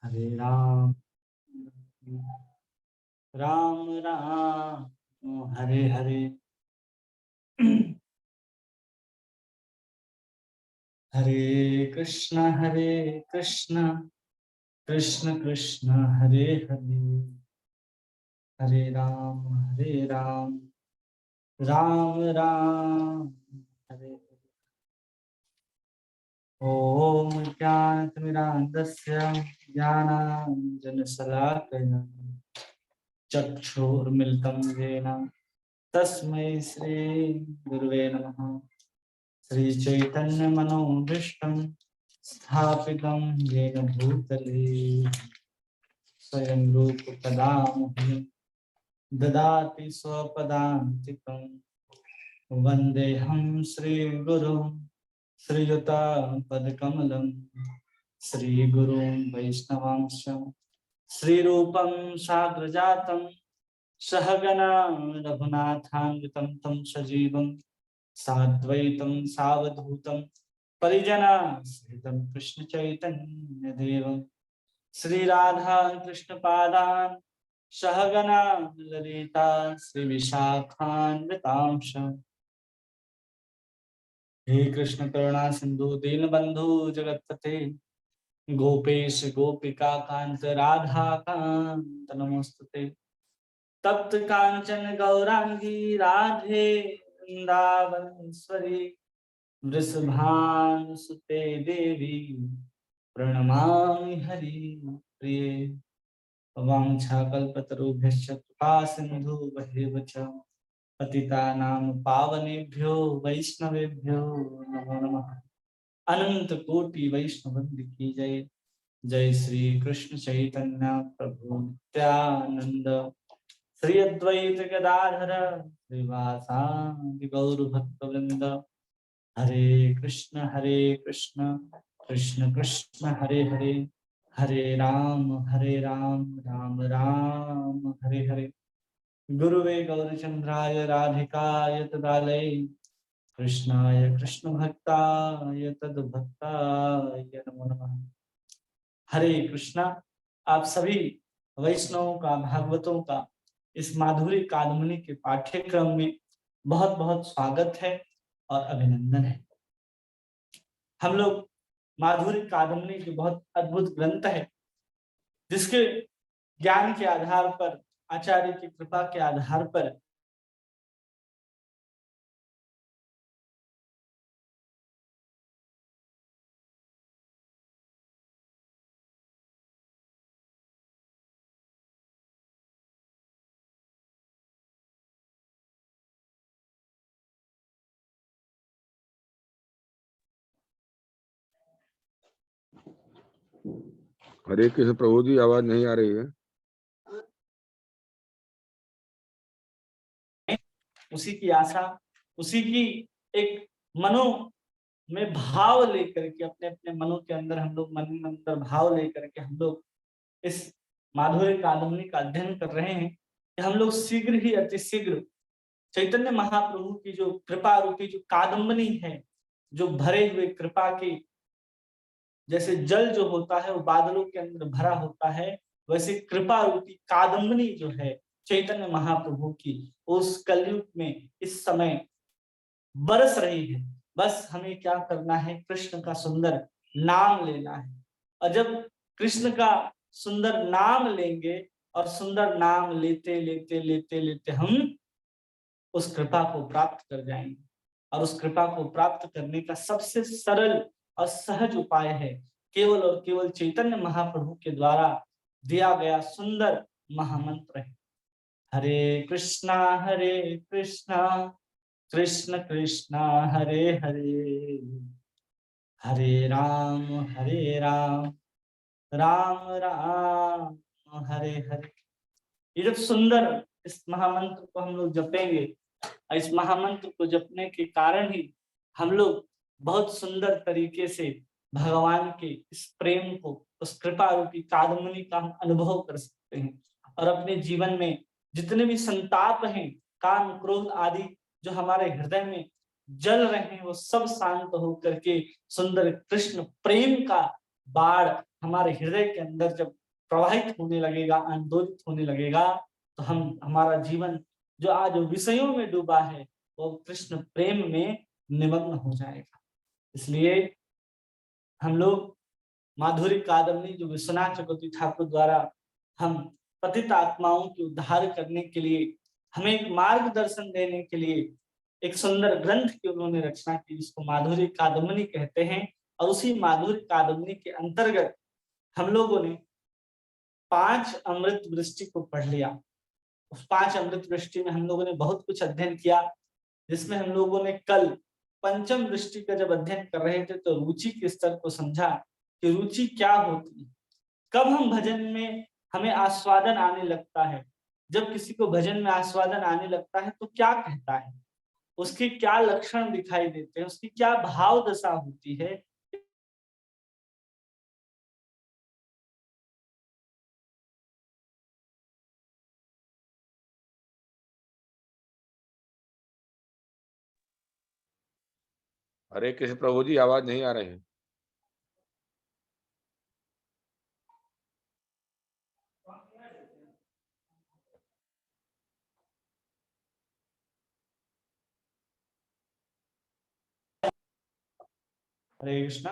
हरे राम राम राम हरे हरे हरे कृष्ण कृष्ण कृष्ण हरे हरे हरे राम राम राम हरे ओम ज्ञानतिमिरान्धस्य ज्ञानाञ्जनशलाकया चक्षुर्मिलितं येन तस्मै श्री गुरुवे नमः। श्री चैतन्य मनोभीष्टं स्थापितं येन भूतले स्वयं रूप कदा मह्यं ददाति स्वपदान्तिकं वन्देऽहं श्रीगुरुं श्रीयुतापदकमलं श्रीगुरुं वैष्णवांश श्रीरूपं साग्रजातं सहगना रघुनाथान्वितं तं सजीवं साद्वैतं सावधूतं परिजना सहितं कृष्ण चैतन्य देवं श्री राधा कृष्ण पादान सहगना ललिता श्री विशाखान्वितांश हे कृष्ण करुणा सिंधु दीनबंधु जगतपते गोपेश गोपिका कांत राधा कांत नमोस्तुते तप्त कांचन गौरांगी राधे वृंदावनेश्वरी वृषभानुसुते देवी प्रणमामि हरिप्रिये वाञ्छाकल्पतरुभ्यश्च कृपा सिन्धुभ्येव च पतितानां पावनेभ्यो वैष्णवेभ्यो नमो नमः। अनंत कोटि वैष्णववृंद की जय। जय श्री कृष्ण चैतन्य प्रभु नित्यानंद श्री अद्वैत गदाधर श्रीवासादि गौर भक्तवृंद। हरे कृष्ण कृष्ण कृष्ण हरे हरे हरे राम राम राम हरे हरे। गुरुवे गौरचंद्राय राधिकाय तदालय कृष्णाय कृष्ण भक्ताय तद्भक्ताय नमो नमः। हरे कृष्णा। आप सभी वैष्णवों का भागवतों का इस माधुरी कादम्बनी के पाठ्यक्रम में बहुत बहुत स्वागत है और अभिनंदन है। हम लोग माधुरी कादम्बनी की बहुत अद्भुत ग्रंथ है जिसके ज्ञान के आधार पर, आचार्य की कृपा के आधार पर हरे कृष्ण प्रभु जी, आवाज नहीं आ रही है। उसी की आशा, उसी की एक मनो में भाव लेकर के, अपने अपने मनों के अंदर हम लोग मन में अंदर भाव लेकर के हम लोग इस माधुरी कादम्बनी का अध्ययन कर रहे हैं कि हम लोग शीघ्र ही, अति शीघ्र चैतन्य महाप्रभु की जो कृपा रूपी जो कादम्बनी है, जो भरे हुए कृपा की, जैसे जल जो होता है वो बादलों के अंदर भरा होता है, वैसे कृपा रूपी कादम्बनी जो है चैतन्य महाप्रभु की, उस कलयुग में इस समय बरस रही है। बस हमें क्या करना है, कृष्ण का सुंदर नाम लेना है। और जब कृष्ण का सुंदर नाम लेंगे और सुंदर नाम लेते लेते लेते लेते हम उस कृपा को प्राप्त कर जाएंगे। और उस कृपा को प्राप्त करने का सबसे सरल और सहज उपाय है केवल और केवल चैतन्य महाप्रभु के द्वारा दिया गया सुंदर महामंत्र है, हरे कृष्णा कृष्ण कृष्ण हरे हरे हरे राम राम राम हरे हरे। ये जब सुंदर इस महामंत्र को हम लोग जपेंगे, इस महामंत्र को जपने के कारण ही हम लोग बहुत सुंदर तरीके से भगवान के इस प्रेम को, उस कृपा रूपी कादम्बनी का हम अनुभव कर सकते हैं और अपने जीवन में जितने भी संताप हैं, काम क्रोध आदि जो हमारे हृदय में जल रहे हैं, वो सब शांत होकर के सुंदर कृष्ण प्रेम का बाढ़ हमारे हृदय के अंदर जब प्रवाहित होने लगेगा, आंदोलित होने लगेगा, तो हमारा जीवन जो आज विषयों में डूबा है वो कृष्ण प्रेम में निमग्न हो जाएगा। इसलिए हम लोग माधुरी कादम्बनी जो विश्वनाथ चक्रवर्ती ठाकुर द्वारा हम पतित आत्माओं के उद्धार करने के लिए, हमें एक मार्गदर्शन देने के लिए एक सुंदर ग्रंथ की उन्होंने रचना की, जिसको माधुरी कादम्बनी कहते हैं। और उसी माधुरी कादम्बनी के अंतर्गत हम लोगों ने 5 अमृत वृष्टि को पढ़ लिया। उस 5 अमृत वृष्टि में हम लोगों ने बहुत कुछ अध्ययन किया, जिसमें हम लोगों ने कल पंचम वृष्टि का जब अध्ययन कर रहे थे तो रुचि के स्तर को समझा कि रुचि क्या होती है, कब हम भजन में हमें आस्वादन आने लगता है। जब किसी को भजन में आस्वादन आने लगता है तो क्या कहता है, उसके क्या लक्षण दिखाई देते हैं, उसकी क्या भाव दशा होती है। हरे कृष्ण प्रभु जी, आवाज नहीं आ रही है। हरे कृष्णा,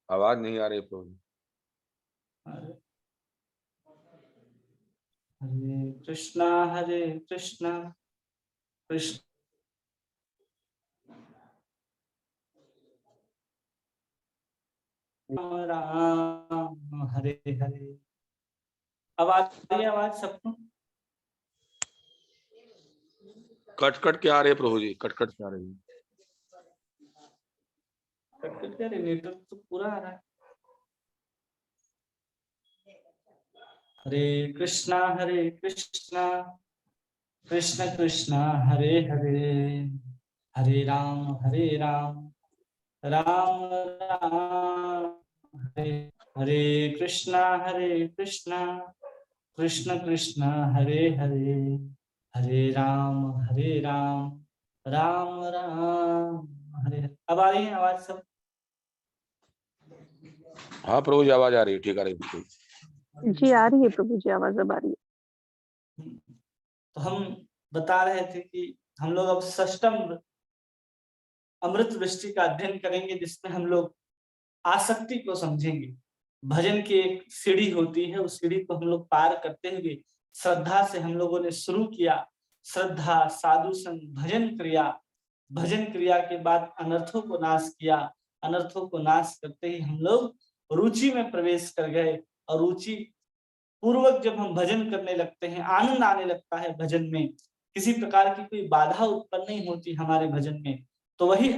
आवाज नहीं आ रही प्रभु जी। हरे कृष्णा हरे कृष्णा कृष्ण राम हरे हरे। आवाज सबको कट कट के आ रही है प्रभु जी, कट कट के आ रही है। नेटवर्क तो पूरा आ रहा है। हरे कृष्णा कृष्ण कृष्ण हरे हरे, हरे राम राम राम हरे हरे। कृष्ण कृष्ण कृष्ण हरे हरे, हरे राम राम राम हरे हरे। अब आ रही है आवाज सब? हाँ प्रभु जी, आवाज आ रही है, ठीक आ रही है बिल्कुल। जी आ रही है प्रभु जी, आवाज अब आ रही है। तो हम बता रहे थे कि हम लोग अब षष्टम अमृत वृष्टि का अध्ययन करेंगे, जिसमें हम लोग आसक्ति को समझेंगे। भजन की एक सीढ़ी होती है, उस सीढ़ी को हम लोग पार करते हुए श्रद्धा से हम लोगों ने शुरू किया। श्रद्धा, साधु संग, भजन क्रिया के बाद अनर्थों को नाश किया। अनर्थों को नाश करते ही हम लोग रुचि में प्रवेश कर गए, और रुचि पूर्वक जब हम भजन करने लगते हैं, आनंद आने लगता है भजन में, किसी प्रकार की कोई बाधा उत्पन्न नहीं होती हमारे भजन में, तो वही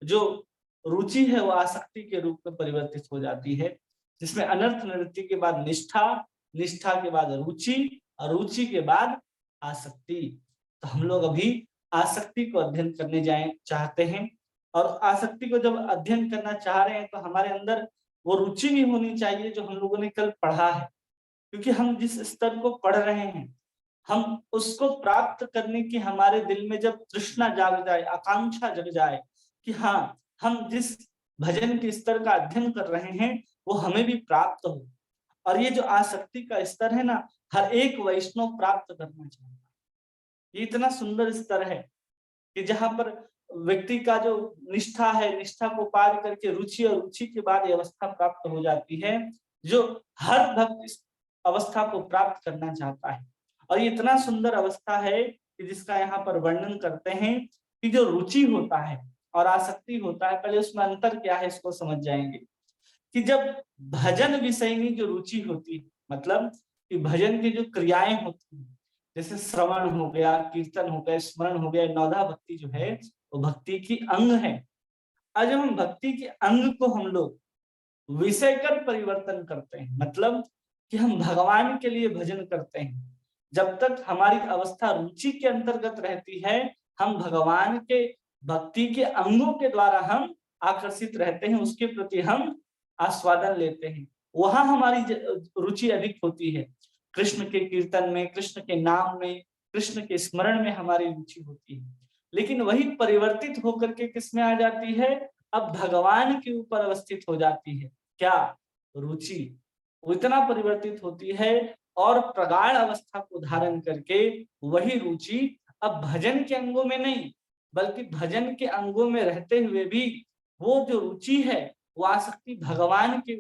जो रुचि है वो आसक्ति के रूप में परिवर्तित हो जाती है, जिसमें अनर्थ निवृत्ति के बाद निष्ठा, निष्ठा के बाद रुचि, और रुचि के बाद आसक्ति। तो हम लोग अभी आसक्ति को अध्ययन करने चाहते हैं। और आसक्ति को जब अध्ययन करना चाह रहे हैं तो हमारे अंदर वो रुचि भी होनी चाहिए जो हम लोगों ने कल पढ़ा है। क्योंकि हम जिस स्तर को पढ़ रहे हैं, हम उसको प्राप्त करने की हमारे दिल में जब तृष्णा जाग जाए, आकांक्षा जग जाए कि हाँ, हम जिस भजन के स्तर का अध्ययन कर रहे हैं वो हमें भी प्राप्त हो। और ये जो आसक्ति का स्तर है ना, हर एक वैष्णव प्राप्त करना चाहता है। ये इतना सुंदर स्तर है कि जहां पर व्यक्ति का जो निष्ठा है, निष्ठा को पार करके रुचि, और रुचि के बाद ये अवस्था प्राप्त हो जाती है जो हर भक्त इस अवस्था को प्राप्त करना चाहता है। और ये इतना सुंदर अवस्था है कि जिसका यहाँ पर वर्णन करते हैं कि जो रुचि होता है और आसक्ति होता है, पहले उसमें अंतर क्या है इसको समझ जाएंगे। कि जब भजन विषयनी जो रुचि होती है, मतलब कि भजन की जो क्रियाएं होती हैं, जैसे श्रवण हो गया, कीर्तन हो गया, स्मरण हो गया, नौधा भक्ति जो है वो भक्ति की अंग है। और जब हम भक्ति के अंग को हम लोग विषय कर परिवर्तन करते हैं, मतलब कि हम भगवान के लिए भजन करते हैं, जब तक हमारी अवस्था रुचि के अंतर्गत रहती है, हम भगवान के भक्ति के अंगों के द्वारा हम आकर्षित रहते हैं, उसके प्रति हम आस्वादन लेते हैं, वहां हमारी रुचि अधिक होती है। कृष्ण के कीर्तन में, कृष्ण के नाम में, कृष्ण के स्मरण में हमारी रुचि होती है। लेकिन वही परिवर्तित होकर के किसमें आ जाती है? अब भगवान के ऊपर अवस्थित हो जाती है। क्या? रुचि। वो इतना परिवर्तित होती है और प्रगाढ़ अवस्था को धारण करके वही रुचि अब भजन के अंगों में नहीं, बल्कि भजन के अंगों में रहते हुए भी वो जो रुचि है वो आसक्ति भगवान के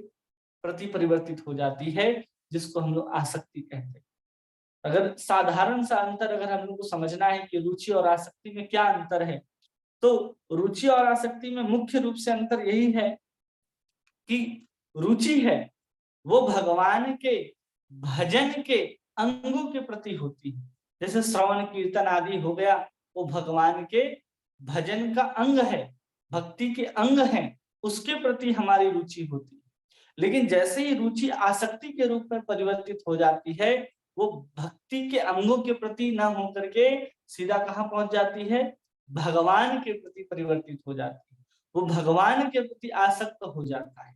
प्रति परिवर्तित हो जाती है, जिसको हम लोग आसक्ति कहते हैं। अगर साधारण सा अंतर अगर हम लोग को समझना है कि रुचि और आसक्ति में क्या अंतर है, तो रुचि और आसक्ति में मुख्य रूप से अंतर यही है कि रुचि है वो भगवान के भजन के अंगों के प्रति होती है। जैसे श्रवण कीर्तन आदि हो गया, वो भगवान के भजन का अंग है, भक्ति के अंग हैं, उसके प्रति हमारी रुचि होती है। लेकिन जैसे ही रुचि आसक्ति के रूप में परिवर्तित हो जाती है, वो भक्ति के अंगों के प्रति न होकर के सीधा कहाँ पहुंच जाती है? भगवान के प्रति परिवर्तित हो जाती है, वो भगवान के प्रति आसक्त हो जाता है।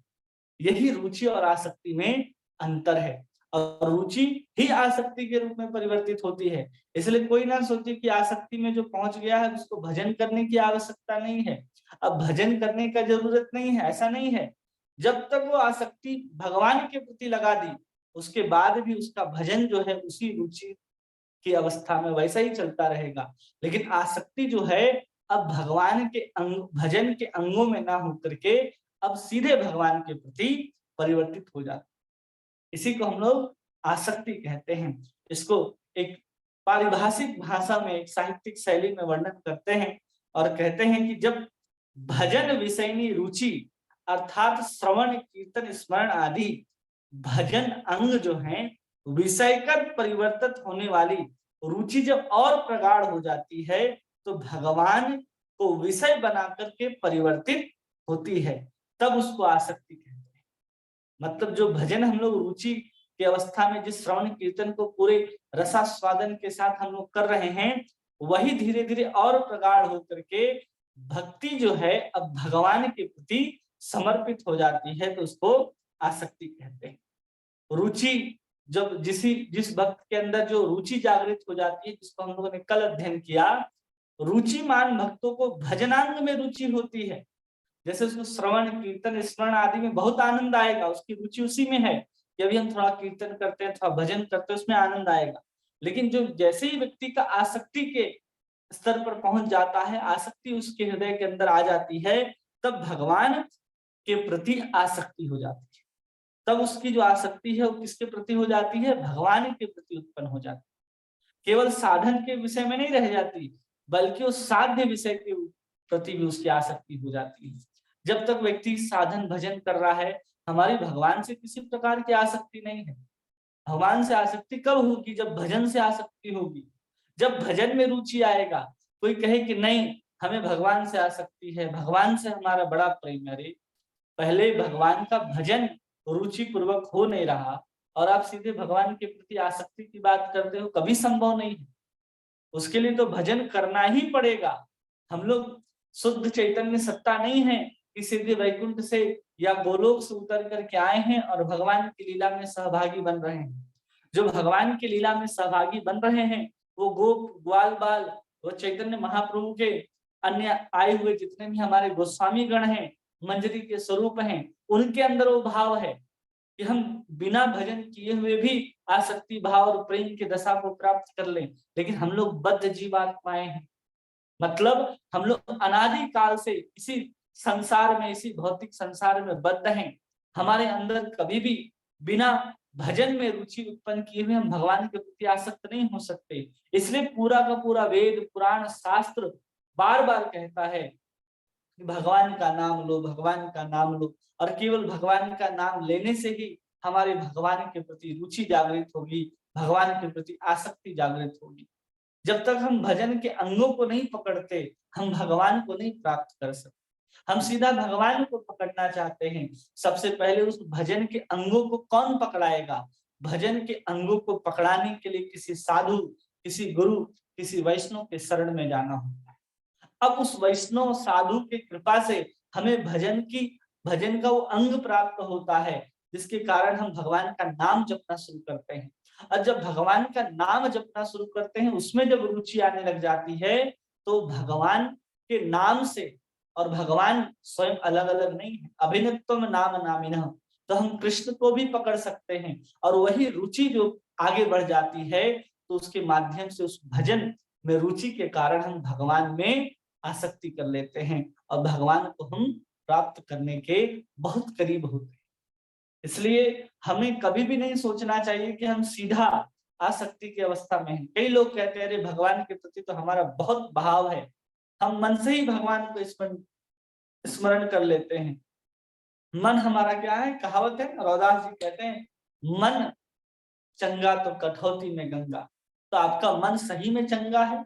यही रुचि और आसक्ति में अंतर है, और रुचि ही आसक्ति के रूप में परिवर्तित होती है। इसलिए कोई ना सोचे कि आसक्ति में जो पहुंच गया है उसको भजन करने की आवश्यकता नहीं है, अब भजन करने का जरूरत नहीं है, ऐसा नहीं है। जब तक वो आसक्ति भगवान के प्रति लगा दी, उसके बाद भी उसका भजन जो है उसी रुचि की अवस्था में वैसा ही चलता रहेगा। लेकिन आसक्ति जो है अब भगवान के भजन के अंगों में ना होकर के अब सीधे भगवान के प्रति परिवर्तित हो जाती है। इसी को हम लोग आसक्ति कहते हैं। इसको एक पारिभाषिक भाषा में, एक साहित्यिक शैली में वर्णन करते हैं और कहते हैं कि जब भजन विषयनी रुचि अर्थात श्रवण कीर्तन स्मरण आदि भजन अंग जो हैं विषयकर परिवर्तित होने वाली रुचि जब और प्रगाढ़ हो जाती है, तो भगवान को विषय बना करके परिवर्तित होती है, तब उसको आसक्ति कहते हैं। मतलब जो भजन हम लोग रुचि की अवस्था में जिस श्रवण कीर्तन को पूरे रसास्वादन के साथ हम लोग कर रहे हैं, वही धीरे धीरे और प्रगाढ़ होकर के भक्ति जो है अब भगवान के प्रति समर्पित हो जाती है, तो उसको आसक्ति कहते हैं। रुचि जब जिस भक्त के अंदर जो रुचि जागृत हो जाती है, जिसको हम लोगों ने कल अध्ययन किया, रुचिमान भक्तों को भजनांग में रुचि होती है। जैसे उसको श्रवण कीर्तन स्मरण आदि में बहुत आनंद आएगा, उसकी रुचि उसी में है कि अभी हम थोड़ा कीर्तन करते हैं, थोड़ा भजन करते हैं, उसमें आनंद आएगा। लेकिन जो जैसे ही व्यक्ति का आसक्ति के स्तर पर पहुंच जाता है, आसक्ति उसके हृदय के अंदर आ जाती है, तब भगवान के प्रति आसक्ति हो जाती है। तब उसकी जो आसक्ति है वो किसके प्रति हो जाती है? भगवान के प्रति उत्पन्न हो जाती है। केवल साधन के विषय में नहीं रह जाती, बल्कि उस साध्य विषय के प्रति भी उसकी आसक्ति हो जाती है। जब तक व्यक्ति साधन भजन कर रहा है, हमारी भगवान से किसी प्रकार की आसक्ति नहीं है। भगवान से आसक्ति कब होगी? जब भजन से आसक्ति होगी, जब भजन में रुचि आएगा। कोई कहे कि नहीं हमें भगवान से आसक्ति है, भगवान से हमारा बड़ा प्रेम है, अरे पहले भगवान का भजन रुचि पूर्वक हो नहीं रहा और आप सीधे भगवान के प्रति आसक्ति की बात करते हो, कभी संभव नहीं है। उसके लिए तो भजन करना ही पड़ेगा। हम लोग शुद्ध चैतन्य सत्ता नहीं है कि सीधे वैकुंठ से या गोलोक से उतर करके आए हैं और भगवान की लीला में सहभागी बन रहे हैं। जो भगवान की लीला में सहभागी बन रहे हैं वो गोप ग्वाल बाल, वो चैतन्य महाप्रभु के अन्य आए हुए जितने भी हमारे गोस्वामी गण हैं, मंजरी के स्वरूप हैं, उनके अंदर वो भाव है कि हम बिना भजन किए हुए भी आसक्ति भाव और प्रेम की दशा को प्राप्त कर लें। लेकिन हम लोग बद्ध जीवात्माएं हैं, मतलब हम लोग अनादि काल से इसी संसार में, इसी भौतिक संसार में बद्ध हैं। हमारे अंदर कभी भी बिना भजन में रुचि उत्पन्न किए हुए हम भगवान के प्रति आसक्त नहीं हो सकते। इसलिए पूरा का पूरा वेद पुराण शास्त्र बार बार कहता है कि भगवान का नाम लो, भगवान का नाम लो, और केवल भगवान का नाम लेने से ही हमारे भगवान के प्रति रुचि जागृत होगी, भगवान के प्रति आसक्ति जागृत होगी। जब तक हम भजन के अंगों को नहीं पकड़ते, हम भगवान को नहीं प्राप्त कर सकते। हम सीधा भगवान को पकड़ना चाहते हैं, सबसे पहले उस भजन के अंगों को कौन पकड़ाएगा? भजन के अंगों को पकड़ाने के लिए किसी साधु, किसी गुरु, किसी वैष्णव के शरण में जाना होता है। अब उस वैष्णव साधु की कृपा से हमें भजन का वो अंग प्राप्त होता है, जिसके कारण हम भगवान का नाम जपना शुरू करते हैं। और जब भगवान का नाम जपना शुरू करते हैं, उसमें जब रुचि आने लग जाती है, तो भगवान के नाम से और भगवान स्वयं अलग अलग नहीं है। अभिनित्यम नाम नामिनः, तो हम कृष्ण को भी पकड़ सकते हैं और वही रुचि जो आगे बढ़ जाती है तो उसके माध्यम से उस भजन में रुचि के कारण हम भगवान में आसक्ति कर लेते हैं और भगवान को हम प्राप्त करने के बहुत करीब होते हैं। इसलिए हमें कभी भी नहीं सोचना चाहिए कि हम सीधा आसक्ति की अवस्था में हैं। कई लोग कहते हैं अरे भगवान के प्रति तो हमारा बहुत भाव है, हम मन से ही भगवान को स्मरण कर लेते हैं। मन हमारा क्या है, कहावत है, रौदास जी कहते हैं मन चंगा तो कठौती में गंगा। तो आपका मन सही में चंगा है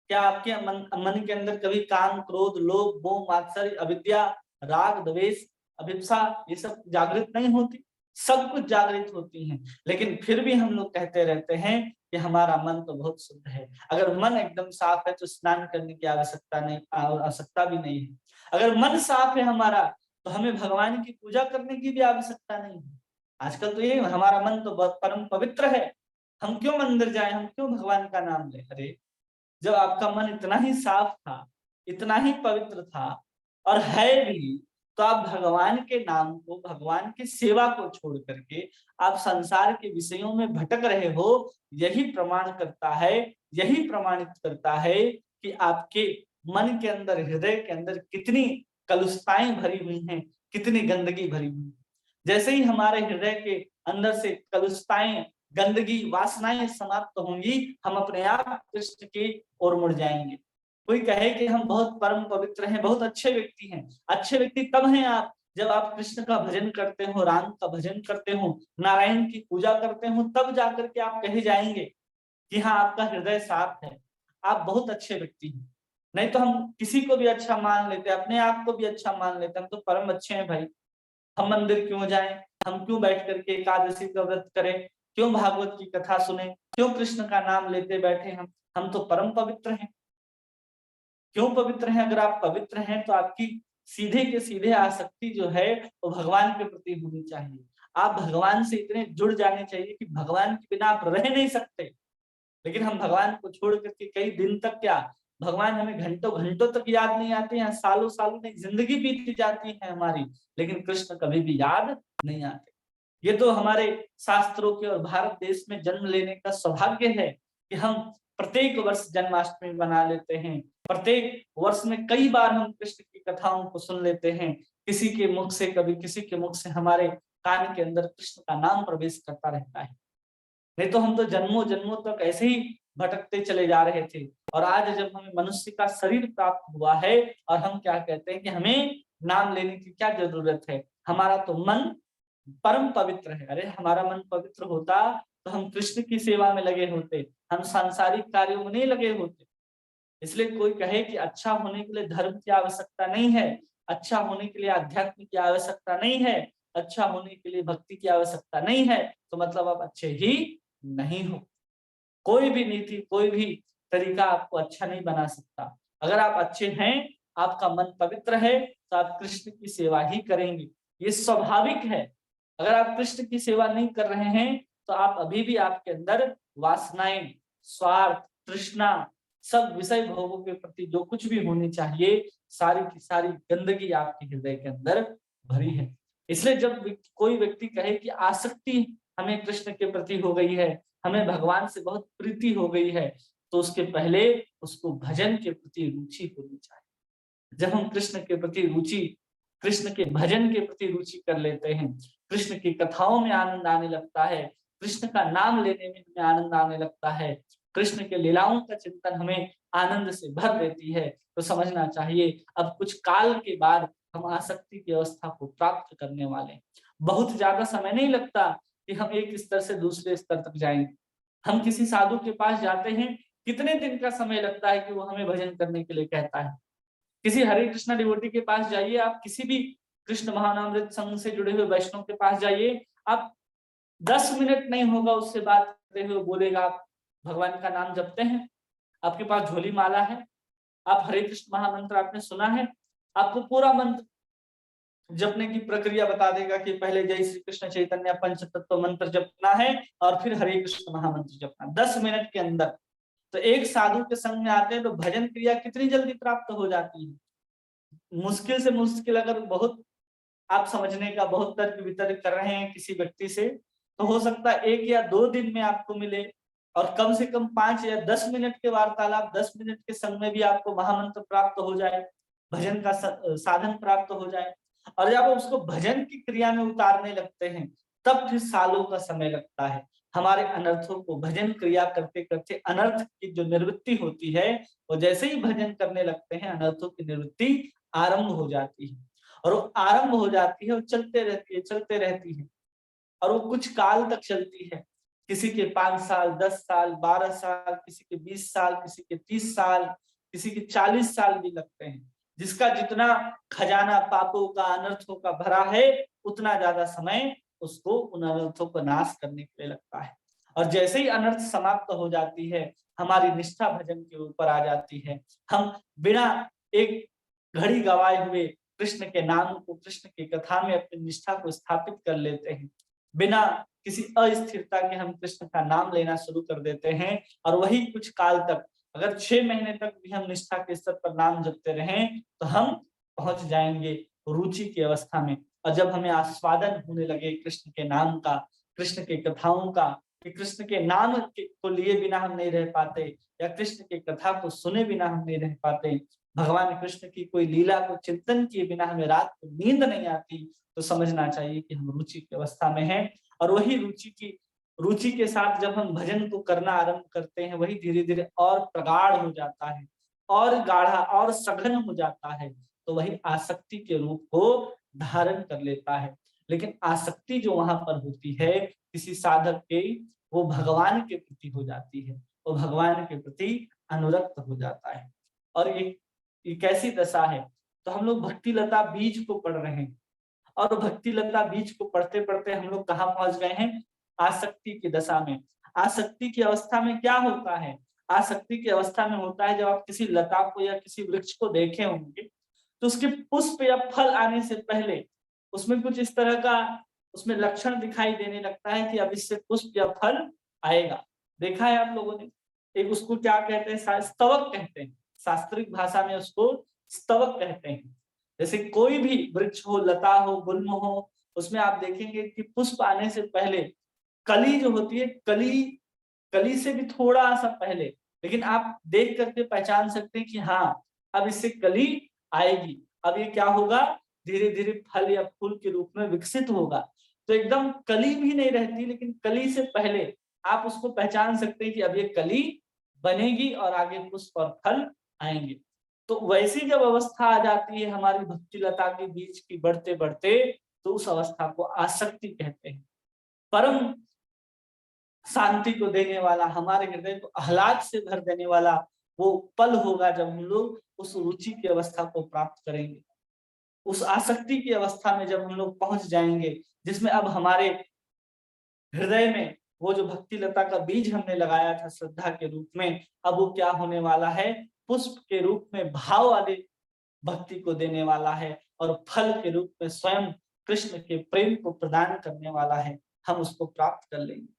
क्या? आपके मन के अंदर कभी काम, क्रोध, लोभ, मोह, मात्सर्य, अविद्या, राग, द्वेष, अभिप्सा ये सब जागृत नहीं होती? सब कुछ जागृत होती हैं, लेकिन फिर भी हम लोग कहते रहते हैं कि हमारा मन तो बहुत शुद्ध है। अगर मन एकदम साफ है तो स्नान करने की आवश्यकता भी नहीं है। अगर मन साफ है हमारा तो हमें भगवान की पूजा करने की भी आवश्यकता नहीं है। आजकल तो ये हमारा मन तो बहुत परम पवित्र है, हम क्यों मंदिर जाएं, हम क्यों भगवान का नाम लें? अरे जब आपका मन इतना ही साफ था, इतना ही पवित्र था और है भी, तो आप भगवान के नाम को, भगवान की सेवा को छोड़ करके आप संसार के विषयों में भटक रहे हो। यही प्रमाण करता है, यही प्रमाणित करता है कि आपके मन के अंदर, हृदय के अंदर कितनी कलुषताएं भरी हुई हैं, कितनी गंदगी भरी हुई है। जैसे ही हमारे हृदय के अंदर से कलुषताएं, गंदगी, वासनाएं समाप्त होंगी, हम अपने आप कृष्ण की ओर मुड़ जाएंगे। कोई कहे कि हम बहुत परम पवित्र हैं, बहुत अच्छे व्यक्ति हैं। अच्छे व्यक्ति तब हैं आप जब आप कृष्ण का भजन करते हो, राम का भजन करते हो, नारायण की पूजा करते हो, तब जाकर के आप कहे जाएंगे कि हाँ आपका हृदय साफ है, आप बहुत अच्छे व्यक्ति हैं। नहीं तो हम किसी को भी अच्छा मान लेते, अपने आप को भी अच्छा मान लेते, हम तो परम अच्छे हैं भाई, हम मंदिर क्यों जाएं, हम क्यों बैठ करके एकादशी का व्रत करें, क्यों भागवत की कथा सुने, क्यों कृष्ण का नाम लेते बैठे, हम तो परम पवित्र हैं। क्यों पवित्र हैं? अगर आप पवित्र हैं तो आपकी सीधे के सीधे आसक्ति जो है वो भगवान के प्रति होनी चाहिए। आप भगवान से इतने जुड़ जाने चाहिए कि भगवान के बिना आप रह नहीं सकते। लेकिन हम भगवान को छोड़ करके कई दिन तक, क्या भगवान हमें घंटों घंटों तक याद नहीं आते हैं, सालों सालों नहीं, जिंदगी बीत जाती है हमारी, लेकिन कृष्ण कभी भी याद नहीं आते। ये तो हमारे शास्त्रों के और भारत देश में जन्म लेने का सौभाग्य है कि हम प्रत्येक वर्ष जन्माष्टमी मना लेते हैं। प्रत्येक वर्ष में कई बार हम कृष्ण की कथाओं को सुन लेते हैं। किसी के मुख से, कभी किसी के मुख से हमारे कान के अंदर कृष्ण का नाम प्रवेश करता रहता है। नहीं तो हम तो जन्मों जन्मों तक ऐसे ही भटकते चले जा रहे थे। और आज जब हमें मनुष्य का शरीर प्राप्त हुआ है और हम क्या कहते हैं कि हमें नाम लेने की क्या जरूरत है, हमारा तो मन परम पवित्र है। अरे हमारा मन पवित्र होता तो हम कृष्ण की सेवा में लगे होते, हम सांसारिक कार्यों में नहीं लगे होते। इसलिए कोई कहे कि अच्छा होने के लिए धर्म की आवश्यकता नहीं है, अच्छा होने के लिए अध्यात्म की आवश्यकता नहीं है, अच्छा होने के लिए भक्ति की आवश्यकता नहीं है, तो मतलब आप अच्छे ही नहीं हो। कोई भी नीति, कोई भी तरीका आपको अच्छा नहीं बना सकता। अगर आप अच्छे हैं, आपका मन पवित्र है, तो आप कृष्ण की सेवा ही करेंगे, ये स्वाभाविक है। अगर आप कृष्ण की सेवा नहीं कर रहे हैं तो आप अभी भी, आपके अंदर वासनाएं, स्वार्थ, तृष्णा, सब विषय भोगों के प्रति जो कुछ भी होनी चाहिए, सारी की सारी गंदगी आपके हृदय के अंदर भरी है। इसलिए जब कोई व्यक्ति कहे कि आसक्ति हमें कृष्ण के प्रति हो गई है, हमें भगवान से बहुत प्रीति हो गई है, तो उसके पहले उसको भजन के प्रति रुचि होनी चाहिए। जब हम कृष्ण के प्रति रुचि, कृष्ण के भजन के प्रति रुचि कर लेते हैं, कृष्ण की कथाओं में आनंद आने लगता है, कृष्ण का नाम लेने में हमें आनंद आने लगता है, कृष्ण के लीलाओं का चिंतन हमें आनंद से भर देती है, तो समझना चाहिए अब कुछ काल के बाद हम आसक्ति की अवस्था को प्राप्त करने वाले हैं। बहुत ज्यादा समय नहीं लगता कि हम एक स्तर से दूसरे स्तर तक जाएंगे। हम किसी साधु के पास जाते हैं, कितने दिन का समय लगता है कि वो हमें भजन करने के लिए कहता है। किसी हरे कृष्णा डिवोटी के पास जाइए, आप किसी भी कृष्ण महानामृत संघ से जुड़े हुए वैष्णव के पास जाइए, आप 10 मिनट नहीं होगा उससे बात करते हुए बोलेगा आप भगवान का नाम जपते हैं, आपके पास झोली माला है, आप हरे कृष्ण महामंत्र आपने सुना है, आपको पूरा मंत्र जपने की प्रक्रिया बता देगा कि पहले जय श्री कृष्ण चैतन्य पंच तत्व मंत्र जपना है और फिर हरे कृष्ण महामंत्र जपना, 10 मिनट के अंदर। तो एक साधु के संग में आते हैं तो भजन क्रिया कितनी जल्दी प्राप्त हो जाती है। मुश्किल से मुश्किल अगर बहुत आप समझने का बहुत तर्क वितर्क कर रहे हैं किसी व्यक्ति से, तो हो सकता है 1 या 2 दिन में आपको मिले, और कम से कम 5 या 10 मिनट के वार्तालाप, 10 मिनट के संग में भी आपको महामंत्र प्राप्त हो जाए, भजन का साधन प्राप्त हो जाए। और जब आप उसको भजन की क्रिया में उतारने लगते हैं, तब फिर सालों का समय लगता है। हमारे अनर्थों को भजन क्रिया करते करते अनर्थ की जो निवृत्ति होती है, वो जैसे ही भजन करने लगते हैं, अनर्थों की निवृत्ति आरंभ हो जाती है। और वो आरंभ हो जाती है, वो चलते रहती है, और वो कुछ काल तक चलती है। किसी के 5 साल, 10 साल, 12 साल, किसी के 20 साल, किसी के 30 साल, किसी के 40 साल भी लगते हैं। जिसका जितना खजाना पापों का, अनर्थों का भरा है, उतना ज्यादा समय उसको उन अनर्थों को नाश करने के लिए लगता है। और जैसे ही अनर्थ समाप्त हो जाती है, हमारी निष्ठा भजन के ऊपर आ जाती है। हम बिना एक घड़ी गवाए हुए कृष्ण के नाम को, कृष्ण की कथा में अपनी निष्ठा को स्थापित कर लेते हैं। बिना किसी अस्थिरता के हम कृष्ण का नाम लेना शुरू कर देते हैं, और वही कुछ काल तक, अगर 6 महीने तक भी हम निष्ठा के स्तर पर नाम जपते रहें, तो हम पहुंच जाएंगे रुचि की अवस्था में। और जब हमें आस्वादन होने लगे कृष्ण के नाम का, कृष्ण की कथाओं का, कि कृष्ण के नाम को लिए बिना हम नहीं रह पाते, या कृष्ण की कथा को सुने बिना हम नहीं रह पाते, भगवान कृष्ण की कोई लीला को चिंतन किए बिना हमें रात को नींद नहीं आती, तो समझना चाहिए कि हम रुचि की अवस्था में हैं। और वही रुचि के साथ जब हम भजन को करना आरंभ करते हैं, वही धीरे धीरे और प्रगाढ़ हो जाता है, और गाढ़ा और सघन हो जाता है, तो वही आसक्ति के रूप को धारण कर लेता है। लेकिन आसक्ति जो वहां पर होती है किसी साधक के, वो भगवान के प्रति हो जाती है, वो भगवान के प्रति अनुरक्त हो जाता है। और ये कैसी दशा है? तो हम लोग भक्ति लता बीज को पढ़ रहे हैं, और भक्ति लता बीज को पढ़ते पढ़ते हम लोग कहाँ पहुंच गए हैं? आसक्ति की दशा में। आसक्ति की अवस्था में क्या होता है? आसक्ति की अवस्था में होता है, जब आप किसी लता को या किसी वृक्ष को देखे होंगे, तो उसके पुष्प या फल आने से पहले उसमें कुछ इस तरह का उसमें लक्षण दिखाई देने लगता है कि अब इससे पुष्प या फल आएगा। देखा है आप लोगों ने? एक उसको क्या कहते हैं? स्तवक कहते हैं, शास्त्रिक भाषा में उसको स्तवक कहते हैं। जैसे कोई भी वृक्ष हो, लता हो, गुल्म हो, उसमें आप देखेंगे कि पुष्प आने से पहले कली जो होती है, कली से भी थोड़ा सा पहले, लेकिन आप देख करके पहचान सकते हैं कि हाँ, अब इससे कली आएगी, अब ये क्या होगा? धीरे धीरे फल या फूल के रूप में विकसित होगा। तो एकदम कली भी नहीं रहती, लेकिन कली से पहले आप उसको पहचान सकते हैं कि अब ये कली बनेगी और आगे पुष्प और फल आएंगे। तो वैसी जब अवस्था आ जाती है हमारी भक्ति लता के बीज की बढ़ते बढ़ते, तो उस अवस्था को आसक्ति कहते हैं। परम शांति को देने वाला, हमारे हृदय को आह्लाद से भर देने वाला वो पल होगा जब हम लोग उस रुचि की अवस्था को प्राप्त करेंगे। उस आसक्ति की अवस्था में जब हम लोग पहुंच जाएंगे, जिसमें अब हमारे हृदय में वो जो भक्ति लता का बीज हमने लगाया था श्रद्धा के रूप में, अब वो क्या होने वाला है? पुष्प के रूप में भाव वाले भक्ति को देने वाला है, और फल के रूप में स्वयं कृष्ण के प्रेम को प्रदान करने वाला है। हम उसको प्राप्त कर लेंगे।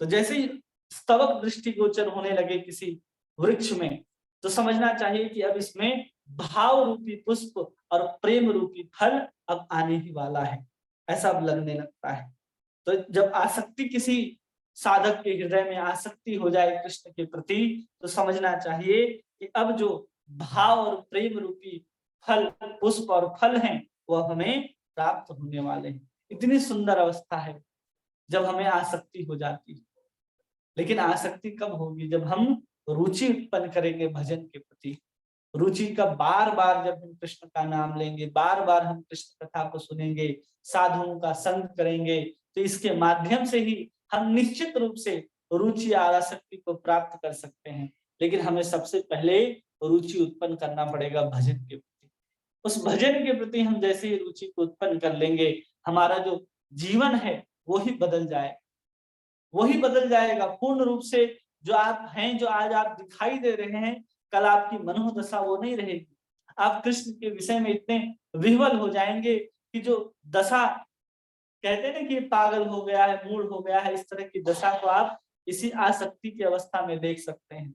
तो जैसे ही स्तवक दृष्टिगोचर होने लगे किसी वृक्ष में, तो समझना चाहिए कि अब इसमें भाव रूपी पुष्प और प्रेम रूपी फल अब आने ही वाला है, ऐसा अब लगने लगता है। तो जब आसक्ति किसी साधक के हृदय में आसक्ति हो जाए कृष्ण के प्रति, तो समझना चाहिए कि अब जो भाव और प्रेम रूपी फल, पुष्प और फल हैं, वह हमें प्राप्त होने वाले हैं। इतनी सुंदर अवस्था है जब हमें आसक्ति हो जाती है। लेकिन आसक्ति कब होगी? जब हम रुचि उत्पन्न करेंगे भजन के प्रति। रुचि का बार बार जब हम कृष्ण का नाम लेंगे, बार बार हम कृष्ण कथा को सुनेंगे, साधुओं का संग करेंगे, तो इसके माध्यम से ही हम निश्चित रूप से रुचि और आसक्ति को प्राप्त कर सकते हैं। लेकिन हमें सबसे पहले रुचि उत्पन्न करना पड़ेगा भजन के प्रति। उस भजन के प्रति हम जैसे ही रुचि को उत्पन्न कर लेंगे, हमारा जो जीवन है वो ही बदल जाए, वही बदल जाएगा पूर्ण रूप से। जो आप हैं, जो आज आप दिखाई दे रहे हैं, कल आपकी मनोदशा वो नहीं रहेगी। आप कृष्ण के विषय में इतने विह्वल हो जाएंगे कि जो दशा कहते हैं ना कि पागल हो गया है, मूड हो गया है, इस तरह की दशा को आप इसी आसक्ति की अवस्था में देख सकते हैं।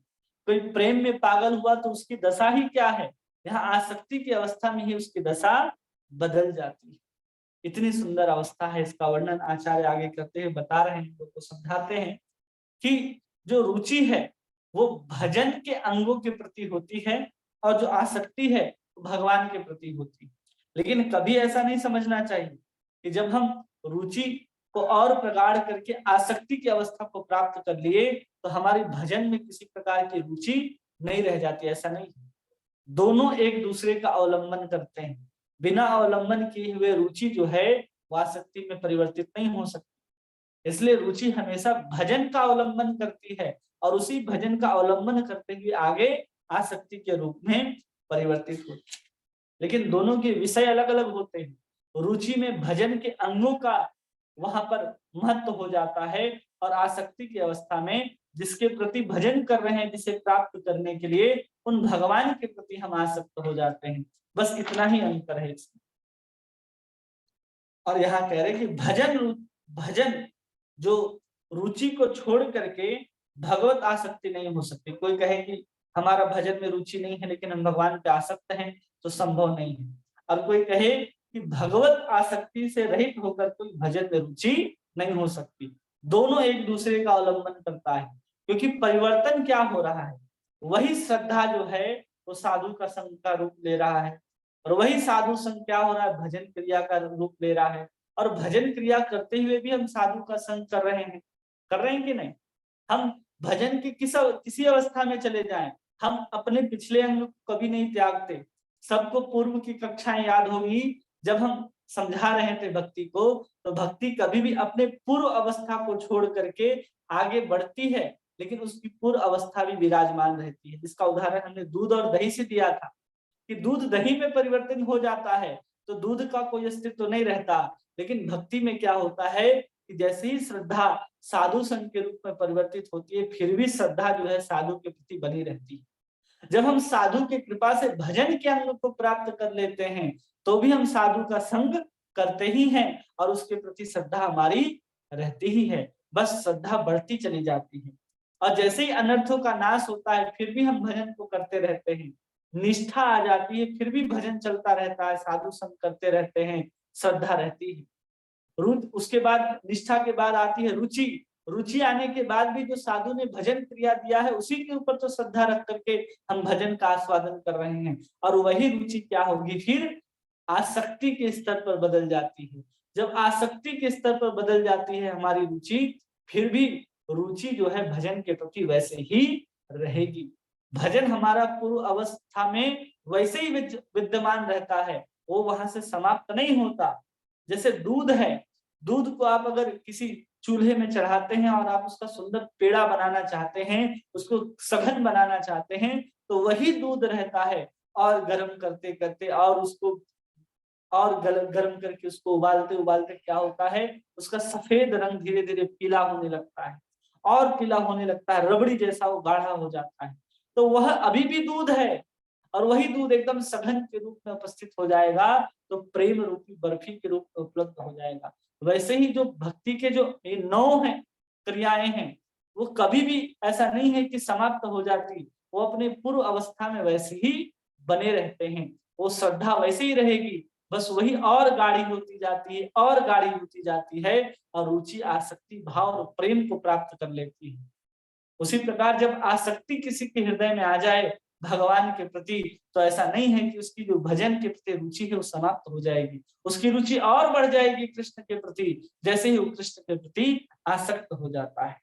कोई प्रेम में पागल हुआ तो उसकी दशा ही क्या है? यहाँ आसक्ति की अवस्था में ही उसकी दशा बदल जाती है। इतनी सुंदर अवस्था है, इसका वर्णन आचार्य आगे करते हैं, बता रहे हैं, लोग को समझाते हैं कि जो रुचि है वो भजन के अंगों के प्रति होती है और जो आसक्ति है वो भगवान के प्रति होती है। लेकिन कभी ऐसा नहीं समझना चाहिए कि जब हम रुचि को और प्रगाढ़ करके आसक्ति की अवस्था को प्राप्त कर लिए तो हमारी भजन में किसी प्रकार की रुचि नहीं रह जाती, ऐसा नहीं। दोनों एक दूसरे का अवलंबन करते हैं। बिना अवलंबन किए हुए रुचि जो है वो आसक्ति में परिवर्तित नहीं हो सकती। इसलिए रुचि हमेशा भजन का अवलंबन करती है और उसी भजन का अवलंबन करते हुए आगे आसक्ति के रूप में परिवर्तित होती है। लेकिन दोनों के विषय अलग अलग होते हैं। रुचि में भजन के अंगों का वहां पर महत्व हो जाता है और आसक्ति की अवस्था में जिसके प्रति भजन कर रहे हैं, जिसे प्राप्त करने के लिए उन भगवान के प्रति हम आसक्त हो जाते हैं। बस इतना ही अंतर है इसमें। और यहाँ कह रहे कि भजन जो रुचि को छोड़ करके भगवत आसक्ति नहीं हो सकती। कोई कहे कि हमारा भजन में रुचि नहीं है लेकिन हम भगवान पे आसक्त हैं, तो संभव नहीं है। और कोई कहे कि भगवत आसक्ति से रहित होकर कोई भजन में रुचि नहीं हो सकती। दोनों एक दूसरे का अवलंबन करता है, क्योंकि परिवर्तन क्या हो रहा है, वही श्रद्धा जो है वो साधु का संग का रूप ले रहा है और वही साधु संग क्या हो रहा है, भजन क्रिया का रूप ले रहा है। और भजन क्रिया करते हुए भी हम साधु का संग कर रहे हैं कि नहीं। हम भजन की किसी अवस्था में चले जाएं, हम अपने पिछले अंग को कभी नहीं त्यागते। सबको पूर्व की कक्षाएं याद होगी, जब हम समझा रहे थे भक्ति को, तो भक्ति कभी भी अपने पूर्व अवस्था को छोड़ करके आगे बढ़ती है, लेकिन उसकी पूर्व अवस्था भी विराजमान रहती है। इसका उदाहरण हमने दूध और दही से दिया था कि दूध दही में परिवर्तन हो जाता है तो दूध का कोई अस्तित्व नहीं रहता। लेकिन भक्ति में क्या होता है कि जैसे ही श्रद्धा साधु संघ के रूप में परिवर्तित होती है, फिर भी श्रद्धा जो है साधु के प्रति बनी रहती है। जब हम साधु की कृपा से भजन के अंग को प्राप्त कर लेते हैं तो भी हम साधु का संग करते ही हैं और उसके प्रति श्रद्धा हमारी रहती ही है। बस श्रद्धा बढ़ती चली जाती है और जैसे ही अनर्थों का नाश होता है फिर भी हम भजन को करते रहते हैं। निष्ठा आ जाती है, फिर भी भजन चलता रहता है, साधु संग करते रहते हैं, श्रद्धा रहती है। उसके बाद निष्ठा के बाद आती है रुचि। रुचि आने के बाद भी जो साधु ने भजन क्रिया दिया है उसी के ऊपर तो श्रद्धा रख करके हम भजन का आस्वादन कर रहे हैं। और वही रुचि क्या होगी, फिर आसक्ति के स्तर पर बदल जाती है। जब आसक्ति के स्तर पर बदल जाती है हमारी रुचि, फिर भी रुचि जो है भजन के प्रति वैसे ही रहेगी। भजन हमारा पूर्व अवस्था में वैसे ही विद्यमान रहता है, वो वहां से समाप्त नहीं होता। जैसे दूध है, दूध को आप अगर किसी चूल्हे में चढ़ाते हैं और आप उसका सुंदर पेड़ा बनाना चाहते हैं, उसको सघन बनाना चाहते हैं, तो वही दूध रहता है और गर्म करते करते और उसको और गर्म करके उसको उबालते उबालते क्या होता है, उसका सफेद रंग धीरे धीरे पीला होने लगता है और पीला होने लगता है, रबड़ी जैसा वो गाढ़ा हो जाता है। तो वह अभी भी दूध है और वही दूध एकदम सघन के रूप में उपस्थित हो जाएगा तो प्रेम रूपी बर्फी के रूप में उपलब्ध हो जाएगा। वैसे ही जो भक्ति के जो 9 है क्रियाएं हैं, वो कभी भी ऐसा नहीं है कि समाप्त हो जाती, वो अपने पूर्व अवस्था में वैसे ही बने रहते हैं। वो श्रद्धा वैसे ही रहेगी, बस वही और गाढ़ी होती जाती है और गाढ़ी होती जाती है और रुचि आसक्ति भाव और प्रेम को प्राप्त कर लेती है। उसी प्रकार जब आसक्ति किसी के हृदय में आ जाए भगवान के प्रति, तो ऐसा नहीं है कि उसकी जो भजन के प्रति रुचि है वो समाप्त हो जाएगी, उसकी रुचि और बढ़ जाएगी कृष्ण के प्रति, जैसे ही वो कृष्ण के प्रति आसक्त हो जाता है।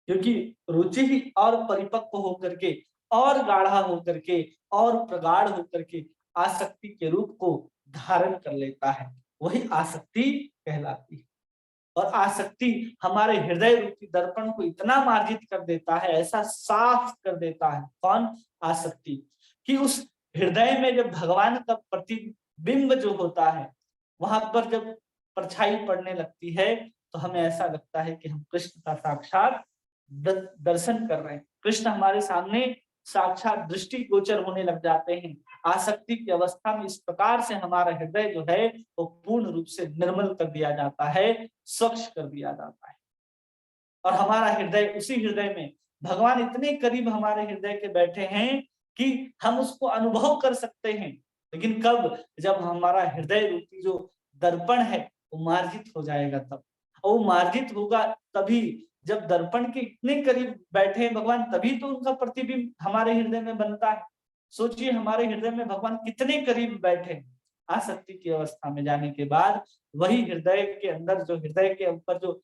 क्योंकि रुचि ही और परिपक्व होकर के और गाढ़ा होकर के और प्रगाढ़ होकर के आसक्ति के रूप को धारण कर लेता है, वही आसक्ति कहलाती है। और आसक्ति हमारे हृदय रूपी दर्पण को इतना मार्जित कर देता है, ऐसा साफ कर देता है, कौन, आसक्ति, कि उस हृदय में जब भगवान का प्रतिबिंब जो होता है वहां पर जब परछाई पड़ने लगती है तो हमें ऐसा लगता है कि हम कृष्ण का साक्षात दर्शन कर रहे हैं। कृष्ण हमारे सामने साक्षात दृष्टि गोचर होने लग जाते हैं। आसक्ति की अवस्था में इस प्रकार से हमारा हृदय जो है वो पूर्ण रूप से निर्मल कर दिया जाता है, स्वच्छ कर दिया जाता है। और हमारा हृदय, उसी हृदय में भगवान इतने करीब हमारे हृदय के बैठे हैं कि हम उसको अनुभव कर सकते हैं, लेकिन कब, जब हमारा हृदय रूपी जो दर्पण है वो मार्जित हो जाएगा तब। और वो मार्जित होगा तभी जब दर्पण के इतने करीब बैठे हैं भगवान, तभी तो उनका प्रतिबिंब हमारे हृदय में बनता है। सोचिए हमारे हृदय में भगवान कितने करीब बैठे हैं। आसक्ति की अवस्था में जाने के बाद वही हृदय के अंदर, जो हृदय के ऊपर जो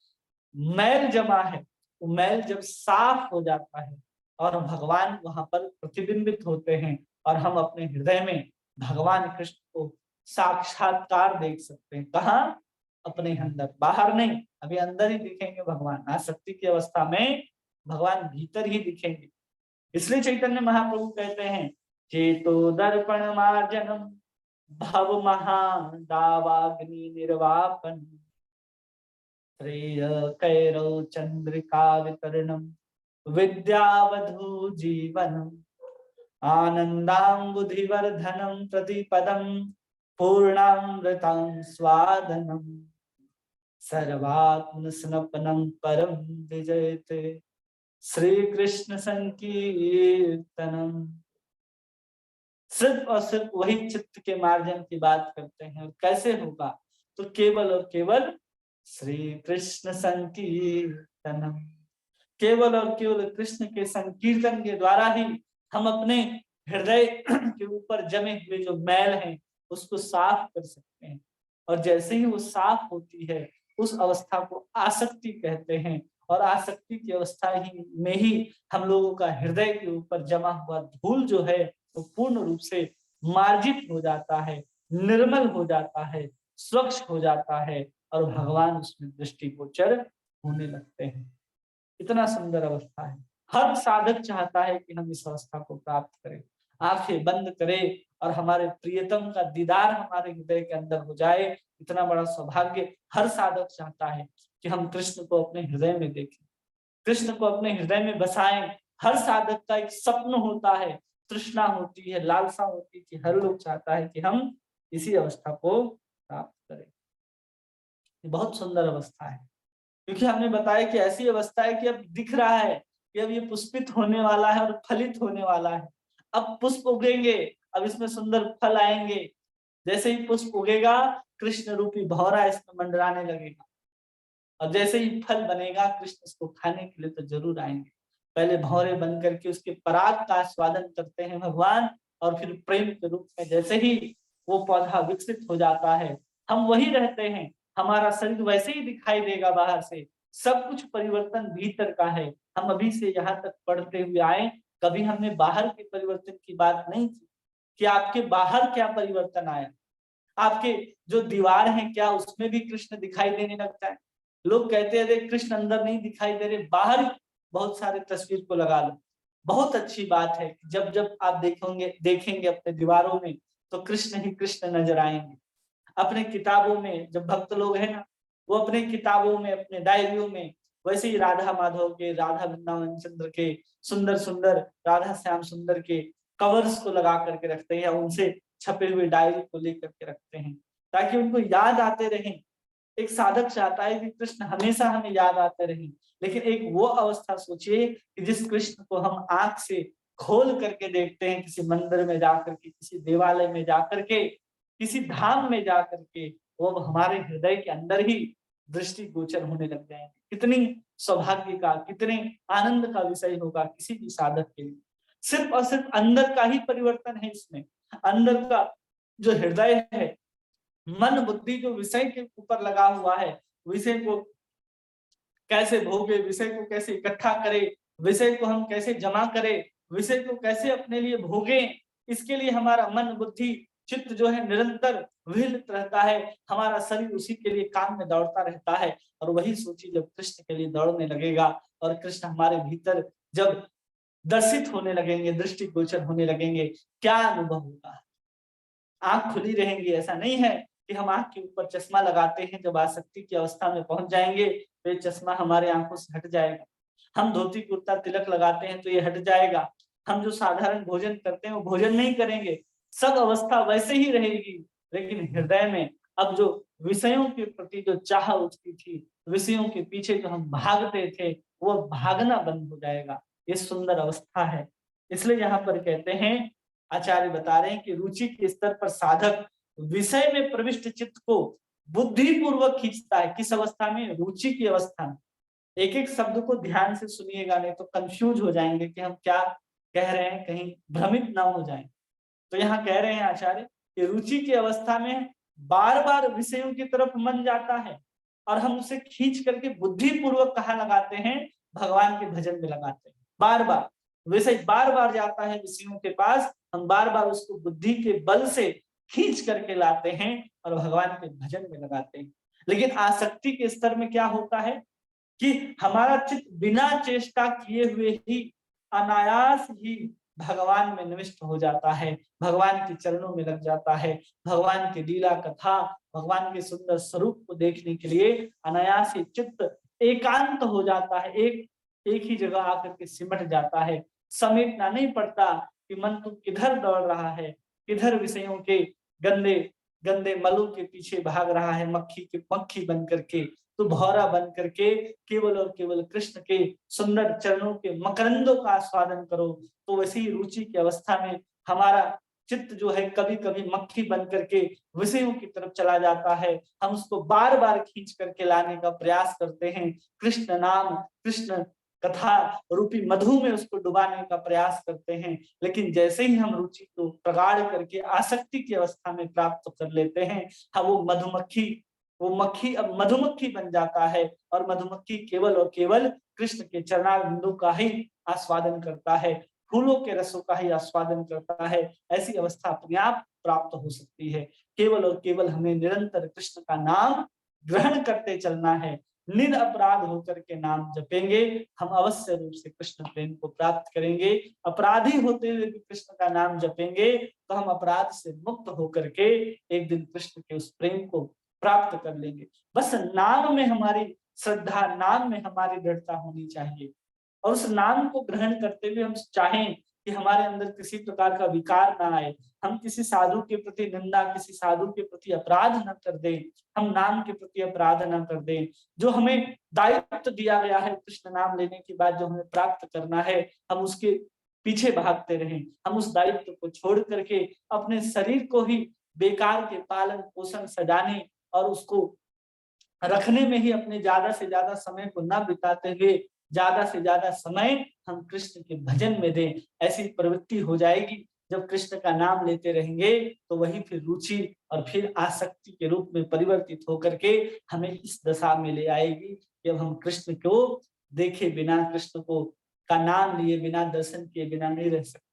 मैल जमा है, वो मैल जब साफ हो जाता है और भगवान वहां पर प्रतिबिंबित होते हैं और हम अपने हृदय में भगवान कृष्ण को साक्षात्कार देख सकते हैं। कहाँ? अपने अंदर, बाहर नहीं। अभी अंदर ही दिखेंगे भगवान। आसक्ति की अवस्था में भगवान भीतर ही दिखेंगे। इसलिए चैतन्य महाप्रभु कहते हैं, चेतो दर्पण मार्जनम भव महादावाग्नि निर्वापन श्रेय कैरव चंद्रिका वितरणम विद्यावधू जीवनम आनंदाम्बुधिवर्धनम प्रतिपदम पूर्णामृतं स्वादनम सर्वात्म स्नपनम परम विजयते श्री कृष्ण संकीर्तनम। सिर्फ और सिर्फ वही चित्त के मार्जन की बात करते हैं। और कैसे होगा? तो केवल और केवल श्री कृष्ण संकीर्तनम, केवल और केवल कृष्ण के संकीर्तन के द्वारा ही हम अपने हृदय के ऊपर जमे हुए जो मैल हैं उसको साफ कर सकते हैं। और जैसे ही वो साफ होती है उस अवस्था को आसक्ति कहते हैं। और आसक्ति की अवस्था ही में ही हम लोगों का हृदय के ऊपर जमा हुआ धूल जो है वो पूर्ण रूप से मार्जित हो जाता है, निर्मल हो जाता है, स्वच्छ हो जाता है और भगवान उसमें दृष्टिगोचर होने लगते हैं। इतना सुंदर अवस्था है। हर साधक चाहता है कि हम इस अवस्था को प्राप्त करें, आंखें बंद करें और हमारे प्रियतम का दीदार हमारे हृदय के अंदर हो जाए। इतना बड़ा सौभाग्य हर साधक चाहता है कि हम कृष्ण को अपने हृदय में देखें, कृष्ण को अपने हृदय में बसाएं। हर साधक का एक स्वप्न होता है, तृष्णा होती है, लालसा होती है कि हर लोग चाहता है कि हम इसी अवस्था को प्राप्त करें। ये बहुत सुंदर अवस्था है, क्योंकि हमने बताया कि ऐसी अवस्था है कि अब दिख रहा है कि अब ये पुष्पित होने वाला है और फलित होने वाला है। अब पुष्प उगेंगे, अब इसमें सुंदर फल आएंगे। जैसे ही पुष्प उगेगा कृष्ण रूपी भौरा इसमें मंडराने लगेगा और जैसे ही फल बनेगा कृष्ण इसको खाने के लिए तो जरूर आएंगे। पहले भौरे बन करके उसके पराग का आस्वादन करते हैं भगवान और फिर प्रेम के रूप में जैसे ही वो पौधा विकसित हो जाता है हम वही रहते हैं। हमारा शरीर वैसे ही दिखाई देगा बाहर से, सब कुछ परिवर्तन भीतर का है। हम अभी से यहाँ तक पढ़ते हुए आए, कभी हमने बाहर के परिवर्तन की बात नहीं की कि आपके बाहर क्या परिवर्तन आया। आपके जो दीवार है क्या उसमें भी कृष्ण दिखाई देने लगता है? लोग कहते हैं कृष्ण अंदर नहीं दिखाई दे रहे, बाहर बहुत सारे तस्वीर को लगा लो। बहुत अच्छी बात है, जब जब आप देखेंगे अपने दीवारों में तो कृष्ण ही कृष्ण नजर आएंगे। अपने किताबों में जब भक्त लोग हैं ना, वो अपने किताबों में, अपने डायरियों में वैसे ही राधा माधव के, राधा वृंदावन चंद्र के, सुंदर सुंदर राधा श्याम सुंदर के कवर्स को लगा करके रखते हैं या उनसे छपे हुए डायरी को लेकर के रखते हैं ताकि उनको याद आते रहें। एक साधक चाहता है कि कृष्ण हमेशा हमें याद आते रहें, लेकिन एक वो अवस्था सोचिए कि जिस कृष्ण को हम आंख से खोल करके देखते हैं किसी मंदिर में जाकर के, किसी देवालय में जाकर के, किसी धाम में जाकर के, वो हमारे हृदय के अंदर ही दृष्टि गोचर होने लग जाएंगे। कितनी सौभाग्य का, कितने आनंद का विषय होगा किसी भी साधक के लिए। सिर्फ और सिर्फ अंदर का ही परिवर्तन है इसमें। अंदर का जो हृदय है, मन बुद्धि जो विषय के ऊपर लगा हुआ है, विषय को कैसे भोगे, विषय को कैसे इकट्ठा करें, विषय को हम कैसे जमा करें, विषय को कैसे अपने लिए भोगे, इसके लिए हमारा मन बुद्धि चित्त जो है निरंतर विचलित रहता है। हमारा शरीर उसी के लिए काम में दौड़ता रहता है। और वही सोची जब कृष्ण के लिए दौड़ने लगेगा और कृष्ण हमारे भीतर जब दर्शित होने लगेंगे, दृष्टि गोचर होने लगेंगे, क्या अनुभव होगा। आंख खुली रहेंगी, ऐसा नहीं है कि हम आंख के ऊपर चश्मा लगाते हैं, जब आसक्ति की अवस्था में पहुंच जाएंगे तो ये चश्मा हमारे आंखों से हट जाएगा। हम धोती कुर्ता तिलक लगाते हैं तो ये हट जाएगा। हम जो साधारण भोजन करते हैं वो भोजन नहीं करेंगे, सब अवस्था वैसे ही रहेगी। लेकिन हृदय में अब जो विषयों के प्रति जो चाह उठती थी, विषयों के पीछे जो हम भागते थे, वो भागना बंद हो जाएगा। ये सुंदर अवस्था है। इसलिए यहाँ पर कहते हैं, आचार्य बता रहे हैं कि रुचि के स्तर पर साधक विषय में प्रविष्ट चित्त को बुद्धि पूर्वक खींचता है। किस अवस्था में? रुचि की अवस्था में। एक एक शब्द को ध्यान से सुनिएगा, नहीं तो कंफ्यूज हो जाएंगे कि हम क्या कह रहे हैं, कहीं भ्रमित ना हो जाए। तो यहाँ कह रहे हैं आचार्य कि रुचि की अवस्था में बार बार विषयों की तरफ मन जाता है और हम उसे खींच करके बुद्धि पूर्वक कहाँ लगाते हैं? भगवान के भजन में लगाते हैं। बार बार विषय बार बार जाता है विषयों के पास, हम बार बार उसको बुद्धि के बल से खींच करके लाते हैं और भगवान के भजन में लगाते हैं। लेकिन आसक्ति के स्तर में क्या होता है कि हमारा चित्त बिना चेष्टा किए हुए ही अनायास ही भगवान में निविष्ट हो जाता है, भगवान के चरणों में लग जाता है। भगवान की लीला कथा, भगवान के सुंदर स्वरूप को देखने के लिए अनायास ही चित्त एकांत हो जाता है, एक ही जगह आकर के सिमट जाता है। समेटना नहीं पड़ता कि मन तू किधर दौड़ रहा है, किधर विषयों के गंदे गंदे मलों के पीछे भाग रहा है, मक्खी बन करके, तो भौरा बन करके केवल और केवल कृष्ण के सुंदर चरणों के मकरंदों का आस्वादन करो। तो वैसे ही रुचि की अवस्था में हमारा चित्त जो है कभी कभी मक्खी बन करके विषयों की तरफ चला जाता है। हम उसको बार बार खींच करके लाने का प्रयास करते हैं, कृष्ण नाम, कृष्ण कथा रूपी मधु में उसको डुबाने का प्रयास करते हैं। लेकिन जैसे ही हम रुचि को प्रगाढ़ करके आसक्ति की अवस्था में प्राप्त कर लेते हैं, हम वो मक्खी अब मधुमक्खी बन जाता है और मधुमक्खी केवल और केवल कृष्ण के चरणारविंदों का ही आस्वादन करता है, फूलों के रसों का ही आस्वादन करता है। ऐसी अवस्था अपने आप प्राप्त हो सकती है। केवल और केवल हमें निरंतर कृष्ण का नाम ग्रहण करते चलना है। निरपराध होकर के नाम जपेंगे, हम अवश्य रूप से कृष्ण प्रेम को प्राप्त करेंगे। अपराधी होते हुए भी कृष्ण का नाम जपेंगे तो हम अपराध से मुक्त होकर के एक दिन कृष्ण के उस प्रेम को प्राप्त कर लेंगे। बस नाम में हमारी श्रद्धा, नाम में हमारी दृढ़ता होनी चाहिए और उस नाम को ग्रहण करते हुए हम चाहें कि हमारे अंदर किसी प्रकार का विकार ना आए, हम किसी साधु के प्रति निंदा, किसी साधु के प्रति अपराध न कर दें, हम नाम के प्रति अपराध न कर दें। जो हमें दायित्व दिया गया है कृष्ण नाम लेने के बाद जो हमें प्राप्त करना है, हम उसके पीछे भागते रहें। हम उस दायित्व को छोड़ करके अपने शरीर को ही बेकार के पालन पोषण सजाने और उसको रखने में ही अपने ज्यादा से ज्यादा समय को न बिताते हुए ज्यादा से ज्यादा समय हम कृष्ण के भजन में दें। ऐसी प्रवृत्ति हो जाएगी। जब कृष्ण का नाम लेते रहेंगे तो वही फिर रुचि और फिर आसक्ति के रूप में परिवर्तित होकर के हमें इस दशा में ले आएगी कि अब हम कृष्ण को देखे बिना, कृष्ण को का नाम लिए बिना, दर्शन किए बिना नहीं रह सकते,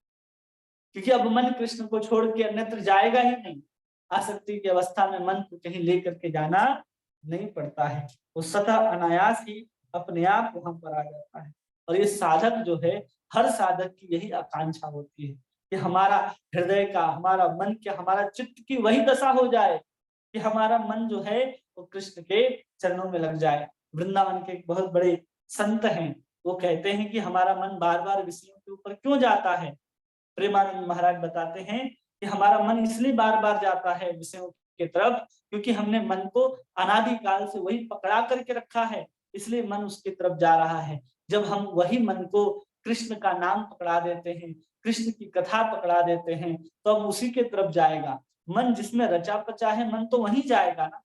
क्योंकि अब मन कृष्ण को छोड़ के अन्यत्र जाएगा ही नहीं। आसक्ति की अवस्था में मन को कहीं लेकर के जाना नहीं पड़ता है, वो सतह अनायास ही अपने आप वहां पर आ जाता है। और ये साधक जो है, हर साधक की यही आकांक्षा होती है कि हमारा हृदय का, हमारा मन के, हमारा चित्त की वही दशा हो जाए कि हमारा मन जो है वो कृष्ण के चरणों में लग जाए। वृंदावन के एक बहुत बड़े संत हैं, वो कहते हैं कि हमारा मन बार बार विषयों के ऊपर क्यों जाता है। प्रेमानंद महाराज बताते हैं कि हमारा मन इसलिए बार बार जाता है विषयों की तरफ क्योंकि हमने मन को अनादिकाल से वही पकड़ा करके रखा है, इसलिए मन उसकी तरफ जा रहा है। जब हम वही मन को कृष्ण का नाम पकड़ा देते हैं, कृष्ण की कथा पकड़ा देते हैं, तो अब उसी के तरफ जाएगा। मन जिसमें रचा पचा है, मन तो वहीं जाएगा ना।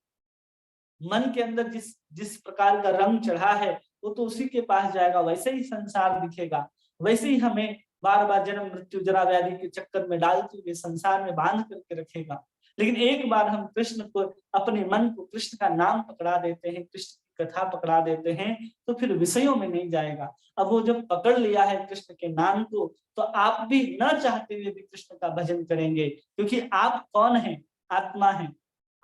मन के अंदर जिस जिस प्रकार का रंग चढ़ा है वो तो उसी के पास जाएगा। वैसे ही संसार दिखेगा, वैसे ही हमें बार बार जन्म मृत्यु जरा व्याधि के चक्कर में डालते हुए संसार में बांध करके रखेगा। लेकिन एक बार हम कृष्ण को, अपने मन को कृष्ण का नाम पकड़ा देते हैं, कृष्ण की कथा पकड़ा देते हैं, तो फिर विषयों में नहीं जाएगा। अब वो जब पकड़ लिया है कृष्ण के नाम को, तो आप भी न चाहते हुए भी कृष्ण का भजन करेंगे, क्योंकि आप कौन है? आत्मा है।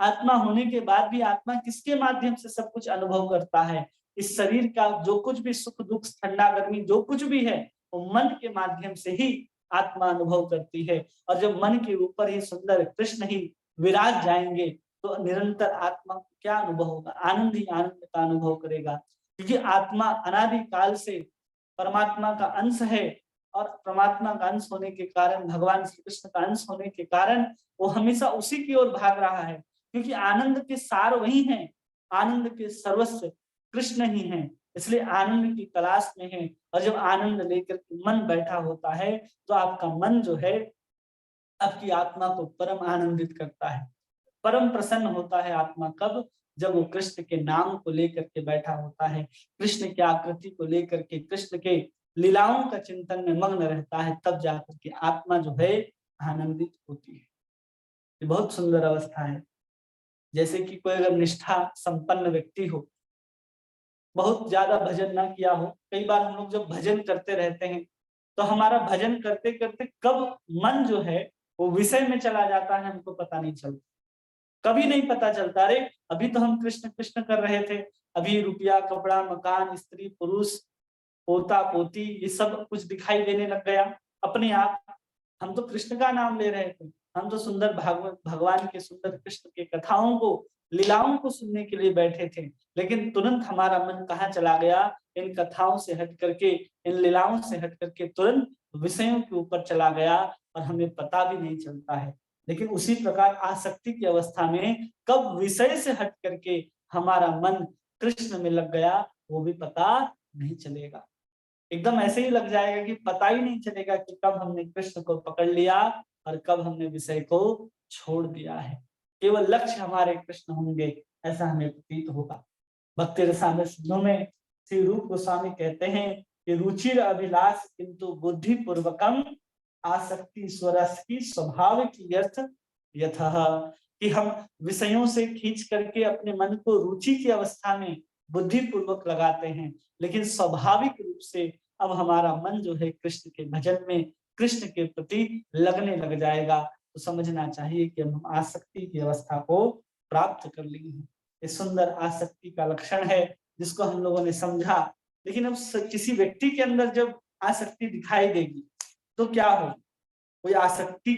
आत्मा होने के बाद भी आत्मा किसके माध्यम से सब कुछ अनुभव करता है? इस शरीर का जो कुछ भी सुख दुख ठंडा गर्मी जो कुछ भी है वो मन के माध्यम से ही आत्मा अनुभव करती है। और जब मन के ऊपर ही सुंदर कृष्ण ही विराज जाएंगे तो निरंतर आत्मा को क्या अनुभव होगा? आनंद ही आनंद का अनुभव करेगा, क्योंकि आत्मा अनादि काल से परमात्मा का अंश है और परमात्मा का अंश होने के कारण, भगवान श्री कृष्ण का अंश होने के कारण वो हमेशा उसी की ओर भाग रहा है, क्योंकि आनंद के सार वही हैं, आनंद के सर्वस्व कृष्ण ही हैं। इसलिए आनंद की तलाश में है। और जब आनंद लेकर के मन बैठा होता है तो आपका मन जो है आपकी आत्मा को परम आनंदित करता है, परम प्रसन्न होता है आत्मा। कब? जब वो कृष्ण के नाम को लेकर के बैठा होता है, कृष्ण की आकृति को लेकर के, कृष्ण के लीलाओं का चिंतन में मग्न रहता है, तब जाकर के आत्मा जो है आनंदित होती है। ये बहुत सुंदर अवस्था है। जैसे कि कोई अगर निष्ठा संपन्न व्यक्ति हो, बहुत ज्यादा भजन ना किया हो, कई बार हम लोग जब भजन करते रहते हैं तो हमारा भजन करते करते कब मन जो है वो विषय में चला जाता है हमको पता नहीं चलता, कभी नहीं पता चलता। अरे अभी तो हम कृष्ण कृष्ण कर रहे थे, अभी रुपया, कपड़ा, मकान, स्त्री, पुरुष, पोता पोती, ये सब कुछ दिखाई देने लग गया अपने आप। हम तो कृष्ण का नाम ले रहे थे, हम तो सुंदर भागवत भगवान के सुंदर कृष्ण के कथाओं को, लीलाओं को सुनने के लिए बैठे थे, लेकिन तुरंत हमारा मन कहाँ चला गया? इन कथाओं से हट करके, इन लीलाओं से हट करके तुरंत विषयों के ऊपर चला गया और हमें पता भी नहीं चलता है। लेकिन उसी प्रकार आसक्ति की अवस्था में कब विषय से हट करके हमारा मन कृष्ण में लग गया वो भी पता नहीं चलेगा। एकदम ऐसे ही लग जाएगा कि पता ही नहीं चलेगा कि कब हमने कृष्ण को पकड़ लिया और कब हमने विषय को छोड़ दिया है। केवल लक्ष्य हमारे कृष्ण होंगे ऐसा हमें प्रतीत होगा। भक्ति रसामृत सिंधु में श्री रूप गोस्वामी कहते हैं कि रुचिर अभिलाष किंतु बुद्धि पूर्वकम आसक्ति स्वरस की स्वाभाविक यथ यथः, कि हम विषयों से खींच करके अपने मन को रुचि की अवस्था में बुद्धि पूर्वक लगाते हैं, लेकिन स्वाभाविक रूप से अब हमारा मन जो है कृष्ण के भजन में, कृष्ण के प्रति लगने लग जाएगा। तो समझना चाहिए कि हम आसक्ति की अवस्था को प्राप्त कर ली है। ये सुंदर आसक्ति का लक्षण है जिसको हम लोगों ने समझा। लेकिन अब किसी व्यक्ति के अंदर जब आसक्ति दिखाई देगी तो क्या हो? कोई आसक्ति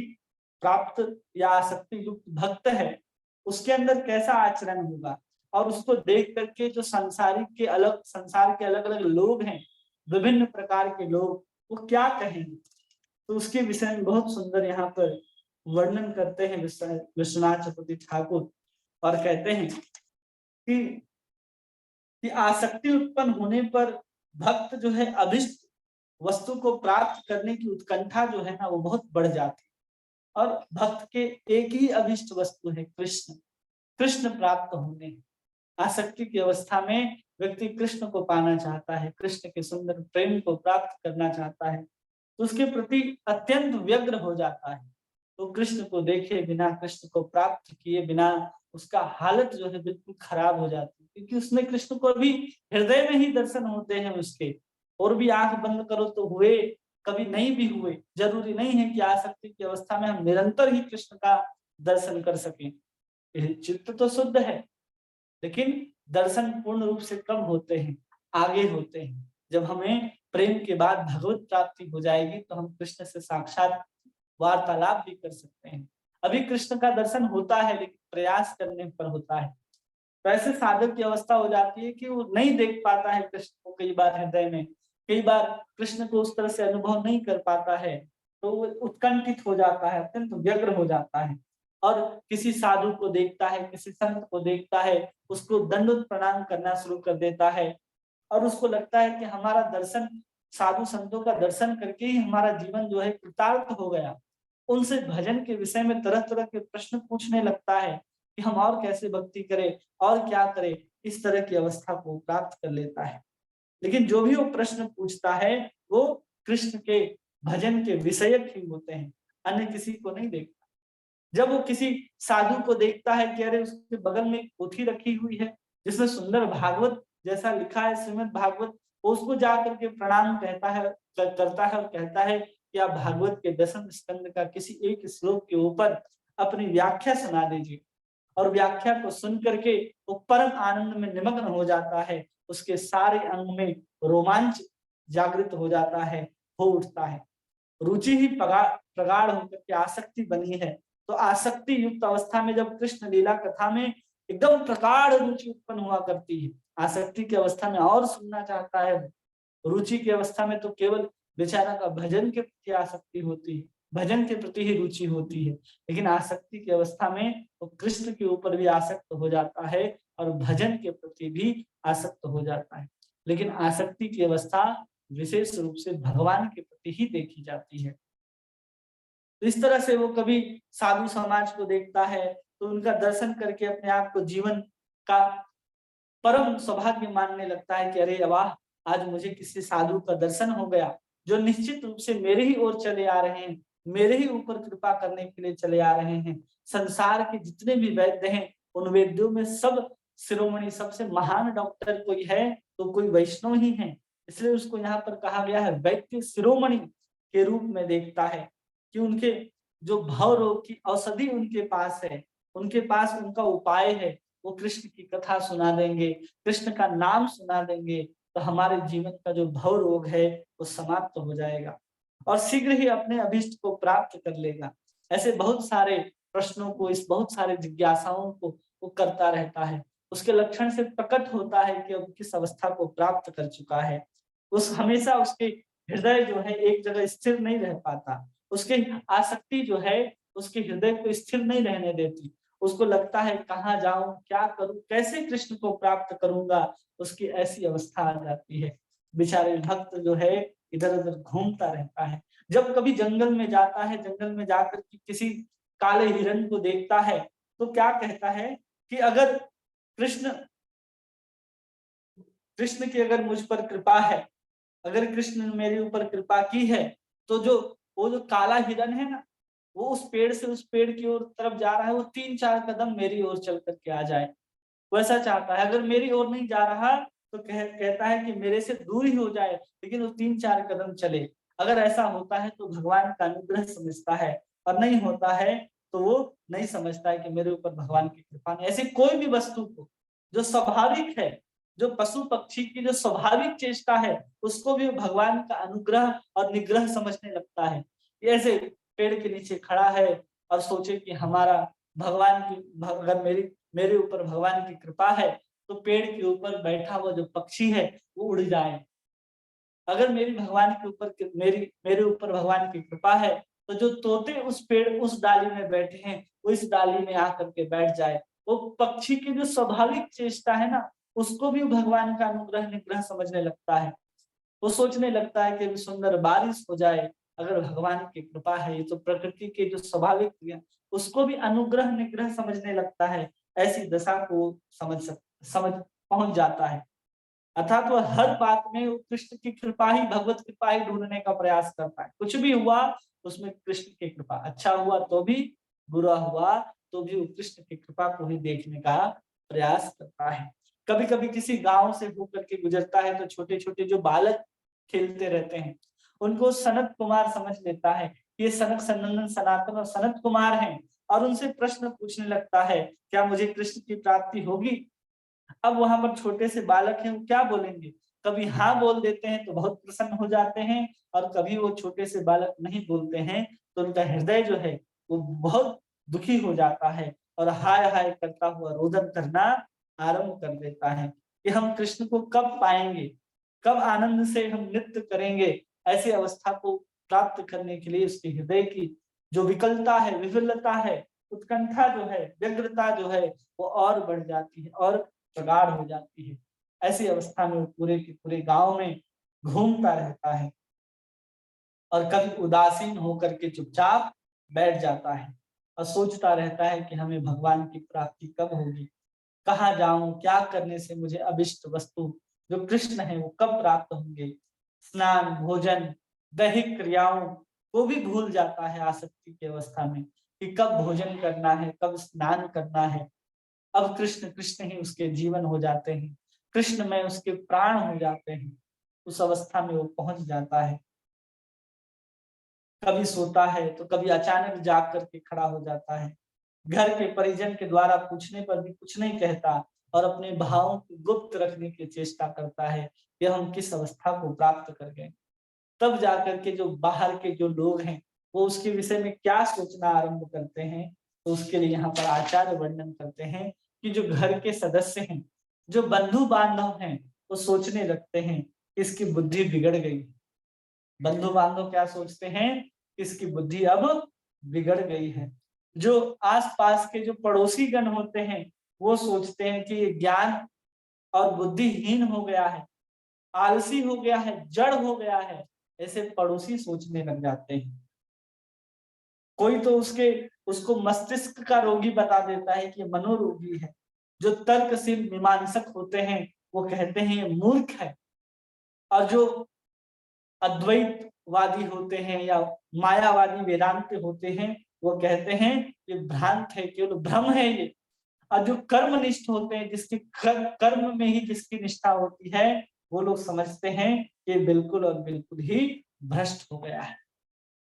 प्राप्त या आसक्ति युक्त भक्त है, उसके अंदर कैसा आचरण होगा? और उसको देख करके जो संसार के अलग अलग लोग हैं, विभिन्न प्रकार के लोग, वो क्या कहेंगे? तो उसके विषय में बहुत सुंदर यहाँ पर वर्णन करते हैं विश्वनाथ चतुर्थी ठाकुर, और कहते हैं कि आसक्ति उत्पन्न होने पर भक्त जो है अभिष्ट वस्तु को प्राप्त करने की उत्कंठा जो है ना वो बहुत बढ़ जाती है। और भक्त के एक ही अभिष्ट वस्तु है कृष्ण, कृष्ण प्राप्त होने। आसक्ति की अवस्था में व्यक्ति कृष्ण को पाना चाहता है, कृष्ण के सुंदर प्रेम को प्राप्त करना चाहता है, तो उसके प्रति अत्यंत व्यग्र हो जाता है। तो कृष्ण को देखे बिना, कृष्ण को प्राप्त किए बिना उसका हालत जो है बिल्कुल खराब हो जाती है, क्योंकि उसने कृष्ण को भी हृदय में ही दर्शन होते हैं उसके, और भी आंख बंद करो तो हुए, कभी नहीं भी हुए। जरूरी नहीं है कि आसक्ति की अवस्था में हम निरंतर ही कृष्ण का दर्शन कर सकें। चित्त तो शुद्ध है, लेकिन दर्शन पूर्ण रूप से कब होते हैं? आगे होते हैं, जब हमें प्रेम के बाद भगवत प्राप्ति हो जाएगी तो हम कृष्ण से साक्षात वार्तालाप भी कर सकते हैं। अभी कृष्ण का दर्शन होता है लेकिन प्रयास करने पर होता है। तो ऐसे साधक की अवस्था हो जाती है कि वो नहीं देख पाता है कृष्ण को कई बार हृदय में, कई बार कृष्ण को उस तरह से अनुभव नहीं कर पाता है, तो वो उत्कंठित हो जाता है, अत्यंत व्यग्र हो जाता है, और किसी साधु को देखता है, किसी संत को देखता है, उसको दंडवत प्रणाम करना शुरू कर देता है, और उसको लगता है कि हमारा दर्शन, साधु संतों का दर्शन करके ही हमारा जीवन जो है कृतार्थ हो गया। उनसे भजन के विषय में तरह तरह के प्रश्न पूछने लगता है कि हम और कैसे भक्ति करें और क्या करें, इस तरह की अवस्था को प्राप्त कर लेता है। लेकिन जो भी वो प्रश्न पूछता है वो कृष्ण के भजन के विषयक ही होते हैं, अन्य किसी को नहीं देखता। जब वो किसी साधु को देखता है कि अरे उसके बगल में एक पोथी रखी हुई है जिसमें सुंदर भागवत जैसा लिखा है, श्रीमद् भागवत, उसको जा करके प्रणाम करता है और कहता है कि आप भागवत के 10वें स्कंद का किसी एक श्लोक के ऊपर अपनी व्याख्या सुना दीजिए। और व्याख्या को सुन करके वो परम आनंद में निमग्न हो जाता है, उसके सारे अंग में रोमांच जागृत हो जाता है, हो उठता है। रुचि ही प्रगाढ़ होकर के आसक्ति बनी है। तो आसक्ति युक्त अवस्था में जब कृष्ण लीला कथा में एकदम प्रगाढ़ रुचि उत्पन्न हुआ करती है, आसक्ति की अवस्था में और सुनना चाहता है। रुचि की अवस्था में तो केवल बेचारा का भजन के प्रति आसक्ति होती है, भजन के प्रति ही रुचि होती है, लेकिन आसक्ति की अवस्था में वो कृष्ण के ऊपर भी आसक्त हो जाता है और भजन के प्रति भी आसक्त हो जाता है। लेकिन आसक्ति की अवस्था विशेष रूप से भगवान के प्रति ही देखी जाती है। तो इस तरह से वो कभी साधु समाज को देखता है तो उनका दर्शन करके अपने आप को जीवन का परम सौभाग्य मानने लगता है कि अरे वाह, आज मुझे किसी साधु का दर्शन हो गया जो निश्चित रूप से मेरे ही ओर चले आ रहे हैं, मेरे ही ऊपर कृपा करने के लिए चले आ रहे हैं। संसार के जितने भी वैद्य हैं उन वैद्यों में सब शिरोमणि, सबसे महान डॉक्टर कोई है तो कोई वैष्णव ही है। इसलिए उसको यहाँ पर कहा गया है वैद्य शिरोमणि के रूप में देखता है कि उनके जो भव रोग की औषधि उनके पास है, उनके पास उनका उपाय है, वो कृष्ण की कथा सुना देंगे, कृष्ण का नाम सुना देंगे तो हमारे जीवन का जो भव रोग है वो समाप्त हो जाएगा और शीघ्र ही अपने अभीष्ट को प्राप्त कर लेगा। ऐसे बहुत सारे प्रश्नों को, इस बहुत सारे जिज्ञासाओं को वो करता रहता है। उसके लक्षण से प्रकट होता है कि अब किस अवस्था को प्राप्त कर चुका है। उस हमेशा उसके हृदय जो है एक जगह स्थिर नहीं रह पाता, उसकी आसक्ति जो है उसके हृदय को स्थिर नहीं रहने देती। उसको लगता है कहाँ जाऊं, क्या करूं, कैसे कृष्ण को प्राप्त करूंगा, उसकी ऐसी अवस्था आ जाती है। बेचारे भक्त जो है इधर उधर घूमता रहता है। जब कभी जंगल में जाता है, जंगल में जाकर के किसी काले हिरण को देखता है तो क्या कहता है कि अगर कृष्ण कृष्ण की अगर मुझ पर कृपा है, अगर कृष्ण ने मेरे ऊपर कृपा की है तो वो जो काला हिरण है ना, वो उस पेड़ से उस पेड़ की ओर तरफ जा रहा है, वो 3-4 कदम मेरी ओर चल करके आ जाए, वैसा चाहता है। अगर मेरी ओर नहीं जा रहा तो कहता है कि मेरे से दूर ही हो जाए, लेकिन वो 3-4 कदम चले। अगर ऐसा होता है तो भगवान का अनुग्रह समझता है, और नहीं होता है तो वो नहीं समझता है कि मेरे ऊपर भगवान की कृपा नहीं। ऐसी कोई भी वस्तु को जो स्वाभाविक है, जो पशु पक्षी की जो स्वाभाविक चेष्टा है, उसको भी भगवान का अनुग्रह और निग्रह समझने लगता है। ऐसे पेड़ के नीचे खड़ा है और सोचे कि हमारा भगवान की अगर मेरे ऊपर भगवान की कृपा है तो पेड़ के ऊपर बैठा हुआ जो पक्षी है वो उड़ जाए। अगर मेरे ऊपर भगवान की कृपा है तो जो तोते उस पेड़ उस डाली में बैठे हैं वो इस डाली में आकर के बैठ जाए। वो पक्षी की जो स्वाभाविक चेष्टा है ना, उसको भी भगवान का अनुग्रह निग्रह समझने लगता है। वो सोचने लगता है कि सुंदर बारिश हो जाए, अगर भगवान की कृपा है। ये तो प्रकृति के जो स्वाभाविक क्रिया, उसको भी अनुग्रह निग्रह समझने लगता है। ऐसी दशा को समझ पहुंच जाता है। अर्थात वह हर बात में वो कृष्ण की कृपा ही, भगवत कृपा ही ढूंढने का प्रयास करता है। कुछ भी हुआ उसमें कृष्ण की कृपा, अच्छा हुआ तो भी, बुरा हुआ तो भी वो कृष्ण की कृपा को ही देखने का प्रयास करता है। कभी कभी किसी गांव से होकर के गुजरता है तो छोटे छोटे जो बालक खेलते रहते हैं उनको सनत कुमार समझ लेता है, ये सनक सनंदन सनातन और सनत कुमार हैं, और उनसे प्रश्न पूछने लगता है क्या मुझे कृष्ण की प्राप्ति होगी। अब वहां पर छोटे से बालक हैं, वो क्या बोलेंगे, कभी हाँ बोल देते हैं तो बहुत प्रसन्न हो जाते हैं, और कभी वो छोटे से बालक नहीं बोलते हैं तो उनका हृदय जो है वो बहुत दुखी हो जाता है और हाय हाय करता हुआ रोदन करना आरंभ कर देता है कि हम कृष्ण को कब पाएंगे, कब आनंद से हम नृत्य करेंगे। ऐसी अवस्था को प्राप्त करने के लिए उसके हृदय की जो विकलता है, विफलता है, उत्कंठा जो है, व्यग्रता जो है वो और बढ़ जाती है और प्रगाढ़ हो जाती है। ऐसी अवस्था में वो पूरे के पूरे गांव में घूमता रहता है और कभी उदासीन होकर के चुपचाप बैठ जाता है और सोचता रहता है कि हमें भगवान की प्राप्ति कब होगी, कहाँ जाऊं, क्या करने से मुझे अभिष्ट वस्तु जो कृष्ण है वो कब प्राप्त होंगे। स्नान, भोजन, दैहिक क्रियाओं को भी भूल जाता है आसक्ति की अवस्था में कि कब भोजन करना है, कब स्नान करना है। अब कृष्ण कृष्ण ही उसके जीवन हो जाते हैं, कृष्ण में उसके प्राण हो जाते हैं। उस अवस्था में वो पहुंच जाता है। कभी सोता है तो कभी अचानक जाग करके खड़ा हो जाता है। घर के परिजन के द्वारा पूछने पर भी कुछ नहीं कहता और अपने भावों को गुप्त रखने की चेष्टा करता है कि हम किस अवस्था को प्राप्त कर गए। तब जाकर के जो बाहर के जो लोग हैं वो उसके विषय में क्या सोचना आरंभ करते हैं, तो उसके लिए यहाँ पर आचार्य वर्णन करते हैं कि जो घर के सदस्य हैं, जो बंधु बांधव हैं, वो सोचने लगते हैं कि इसकी बुद्धि बिगड़ गई। बंधु बांधव क्या सोचते हैं, इसकी बुद्धि अब बिगड़ गई है। जो आसपास के जो पड़ोसी गण होते हैं वो सोचते हैं कि ये ज्ञान और बुद्धिहीन हो गया है, आलसी हो गया है, जड़ हो गया है, ऐसे पड़ोसी सोचने लग जाते हैं। कोई तो उसको मस्तिष्क का रोगी बता देता है कि मनोरोगी है। जो तर्कशील मीमांसक होते हैं वो कहते हैं ये मूर्ख है, और जो अद्वैतवादी होते हैं या मायावादी वेदांत होते हैं वो कहते हैं ये भ्रांत है, केवल भ्रम है ये। और जो कर्मनिष्ठ होते हैं, जिसके कर्म में ही जिसकी निष्ठा होती है, वो लोग समझते हैं कि बिल्कुल और बिल्कुल ही भ्रष्ट हो गया है।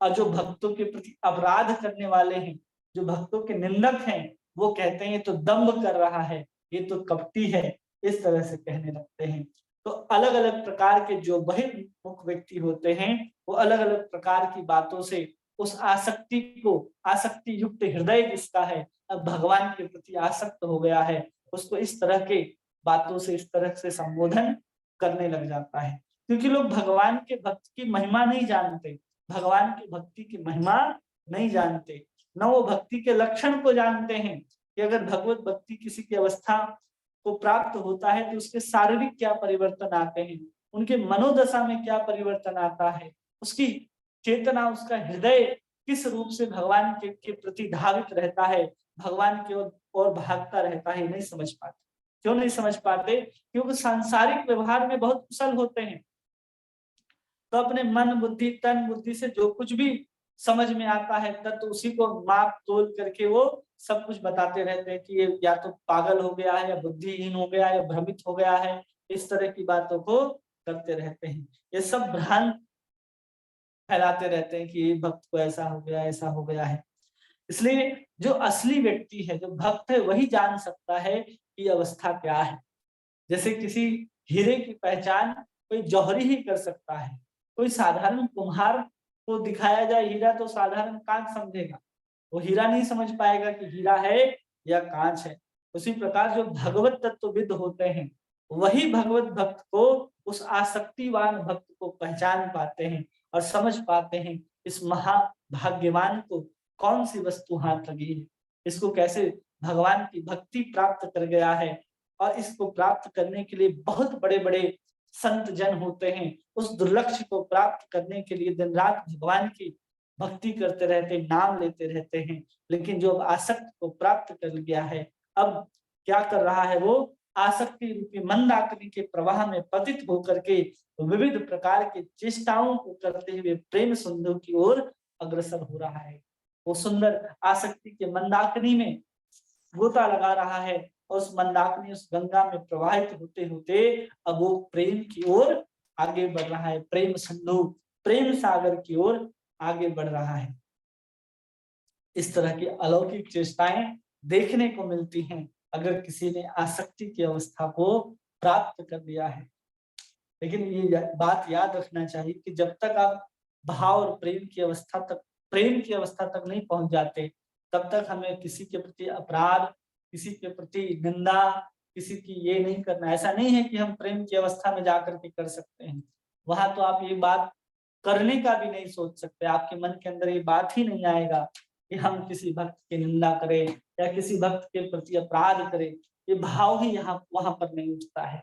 और जो भक्तों के प्रति अपराध करने वाले हैं, जो भक्तों के निंदक हैं, वो कहते हैं ये तो दंभ कर रहा है, ये तो कपटी है, इस तरह से कहने लगते हैं। तो अलग अलग प्रकार के जो बहिर्मुख व्यक्ति होते हैं वो अलग अलग प्रकार की बातों से उस आसक्ति को, आसक्ति युक्त हृदय जिसका है, अब भगवान के प्रति आसक्त हो गया है, उसको इस तरह के बातों से, इस तरह से संबोधन करने लग जाता है। क्योंकि लोग भगवान के भक्त की महिमा नहीं जानते, भगवान की भक्ति की महिमा नहीं जानते, न वो भक्ति के लक्षण को जानते हैं कि अगर भगवत भक्ति किसी की अवस्था को प्राप्त होता है तो उसके शारीरिक क्या परिवर्तन आते हैं, उनके मनोदशा में क्या परिवर्तन आता है, उसकी चेतना, उसका हृदय किस रूप से भगवान के प्रति धावित रहता है, भगवान की ओर भागता रहता है, नहीं समझ पाते। क्यों नहीं समझ पाते? क्योंकि सांसारिक व्यवहार में बहुत कुशल होते हैं, तो अपने मन बुद्धि तन बुद्धि से जो कुछ भी समझ में आता है तो उसी को माप तोल करके वो सब कुछ बताते रहते हैं कि ये या तो पागल हो गया है, या बुद्धिहीन हो गया है, या भ्रमित हो गया है, इस तरह की बातों को करते रहते हैं। ये सब भ्रांत फैलाते रहते हैं कि भक्त को ऐसा हो गया, ऐसा हो गया है। इसलिए जो असली व्यक्ति है, जो भक्त है, वही जान सकता है कि अवस्था क्या है। जैसे किसी हीरे की पहचान कोई जौहरी ही कर सकता है, कोई साधारण कुम्हार को दिखाया जाए हीरा तो साधारण कांच समझेगा, वो हीरा नहीं समझ पाएगा कि हीरा है या कांच है। उसी प्रकार जो भगवत तत्वविद होते हैं वही भगवत भक्त को, उस आसक्तिवान भक्त को पहचान पाते हैं और समझ पाते हैं इस महाभाग्यवान को कौन सी वस्तु हाथ लगी है, इसको कैसे भगवान की भक्ति प्राप्त कर गया है। और इसको प्राप्त करने के लिए बहुत बड़े बड़े संत जन होते हैं, उस दुर्लक्ष्य को प्राप्त करने के लिए दिन रात भगवान की भक्ति करते रहते, नाम लेते रहते हैं। लेकिन जो अब आसक्त को प्राप्त कर गया है, अब क्या कर रहा है, वो आसक्ति रूपी मंदाकिनी के प्रवाह में पतित होकर के विविध प्रकार के चेष्टाओं को करते हुए प्रेम सिंधु की ओर अग्रसर हो रहा है। वो सुंदर आसक्ति के मंदाकिनी में गोता लगा रहा है, और उस मंदाकिनी, उस गंगा में प्रवाहित होते होते अब वो प्रेम की ओर आगे बढ़ रहा है, प्रेम सिंधु, प्रेम सागर की ओर आगे बढ़ रहा है। इस तरह की अलौकिक चेष्टाएं देखने को मिलती हैं अगर किसी ने आसक्ति की अवस्था को प्राप्त कर लिया है। लेकिन ये बात याद रखना चाहिए कि जब तक आप भाव और प्रेम की अवस्था तक नहीं पहुंच जाते, तब तक हमें किसी के प्रति अपराध, किसी के प्रति निंदा, किसी की ये नहीं करना। ऐसा नहीं है कि हम प्रेम की अवस्था में जाकर के कर सकते हैं, वहां तो आप ये बात करने का भी नहीं सोच सकते, आपके मन के अंदर ये बात ही नहीं आएगा कि हम किसी भक्त की निंदा करें या किसी भक्त के प्रति अपराध करें। ये भाव ही यहाँ वहां पर नहीं उठता है,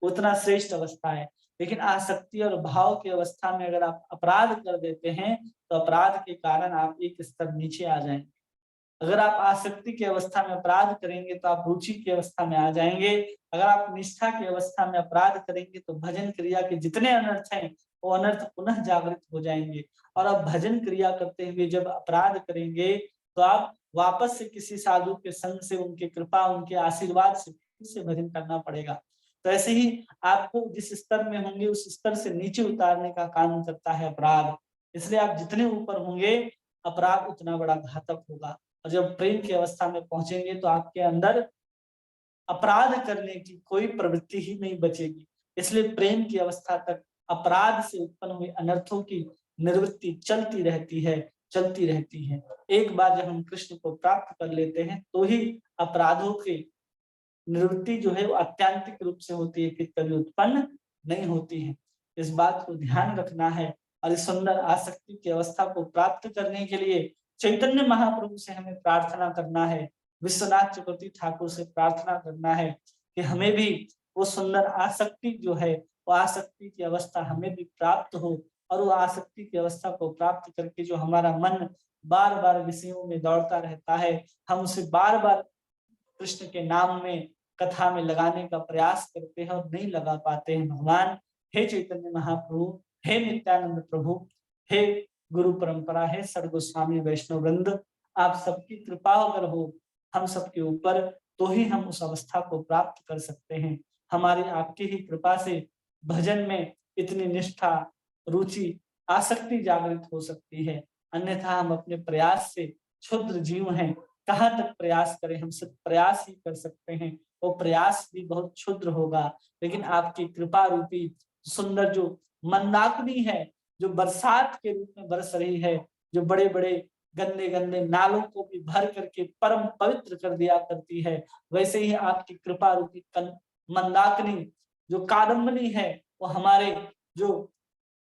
उतना श्रेष्ठ अवस्था है। लेकिन आसक्ति और भाव की अवस्था में अगर आप अपराध कर देते हैं तो अपराध के कारण आप एक स्तर नीचे आ जाएंगे। अगर आप आसक्ति की अवस्था में अपराध करेंगे तो आप रुचि की अवस्था में आ जाएंगे। अगर आप निष्ठा की अवस्था में अपराध करेंगे तो भजन क्रिया के जितने अनर्थ हैं वो अनर्थ पुनः जागृत हो जाएंगे। और आप भजन क्रिया करते हुए जब अपराध करेंगे तो आप वापस से किसी साधु के संग से, उनकी कृपा, उनके आशीर्वाद से फिर से भजन करना पड़ेगा। तो ऐसे ही आपको जिस स्तर में होंगे उस स्तर से नीचे उतारने का काम करता है अपराध। इसलिए आप जितने ऊपर होंगे अपराध उतना बड़ा घातक होगा। और जब प्रेम की अवस्था में पहुंचेंगे तो आपके अंदर अपराध करने की कोई प्रवृत्ति ही नहीं बचेगी। इसलिए प्रेम की अवस्था तक अपराध से उत्पन्न हुए अनर्थों की निवृत्ति चलती रहती है, चलती रहती है। एक बार जब हम कृष्ण को प्राप्त कर लेते हैं तो ही अपराधों की निवृत्ति जो है वो आत्यांतिक रूप से होती है, कि कभी उत्पन्न नहीं होती है। इस बात को ध्यान रखना है। और इस सुंदर आसक्ति की अवस्था को प्राप्त करने के लिए चैतन्य महाप्रभु से हमें प्रार्थना करना है, विश्वनाथ चक्रवर्ती ठाकुर से प्रार्थना करना है कि हमें भी वो सुंदर आसक्ति जो है वो आसक्ति की अवस्था हमें भी प्राप्त हो, और वो आसक्ति की अवस्था को प्राप्त करके जो हमारा मन बार बार विषयों में दौड़ता रहता है, हम उसे बार बार कृष्ण के नाम में, कथा में लगाने का प्रयास करते हैं और नहीं लगा पाते हैं। भगवान हे चैतन्य महाप्रभु, हे नित्यानंद प्रभु, हे गुरु परंपरा, हे सद्गोस्वामी वैष्णव वृंद, आप सबकी कृपा अगर हो हम सबके ऊपर, तो ही हम उस अवस्था को प्राप्त कर सकते हैं। हमारी आपकी ही कृपा से भजन में इतनी निष्ठा, रुचि, आसक्ति जागृत हो सकती है, अन्यथा हम अपने प्रयास से क्षुद्र जीव हैं, कहाँ तक प्रयास करें, हम सिर्फ प्रयास ही कर सकते हैं, वो प्रयास भी बहुत क्षुद्र होगा। लेकिन आपकी कृपा रूपी सुंदर जो मंदाकिनी है, जो बरसात के रूप में बरस रही है, जो बड़े बड़े गंदे गंदे नालों को भी भर करके परम पवित्र कर दिया करती है, वैसे ही आपकी कृपा रूपी मंदाकिनी जो कादम्बनी है, वो हमारे जो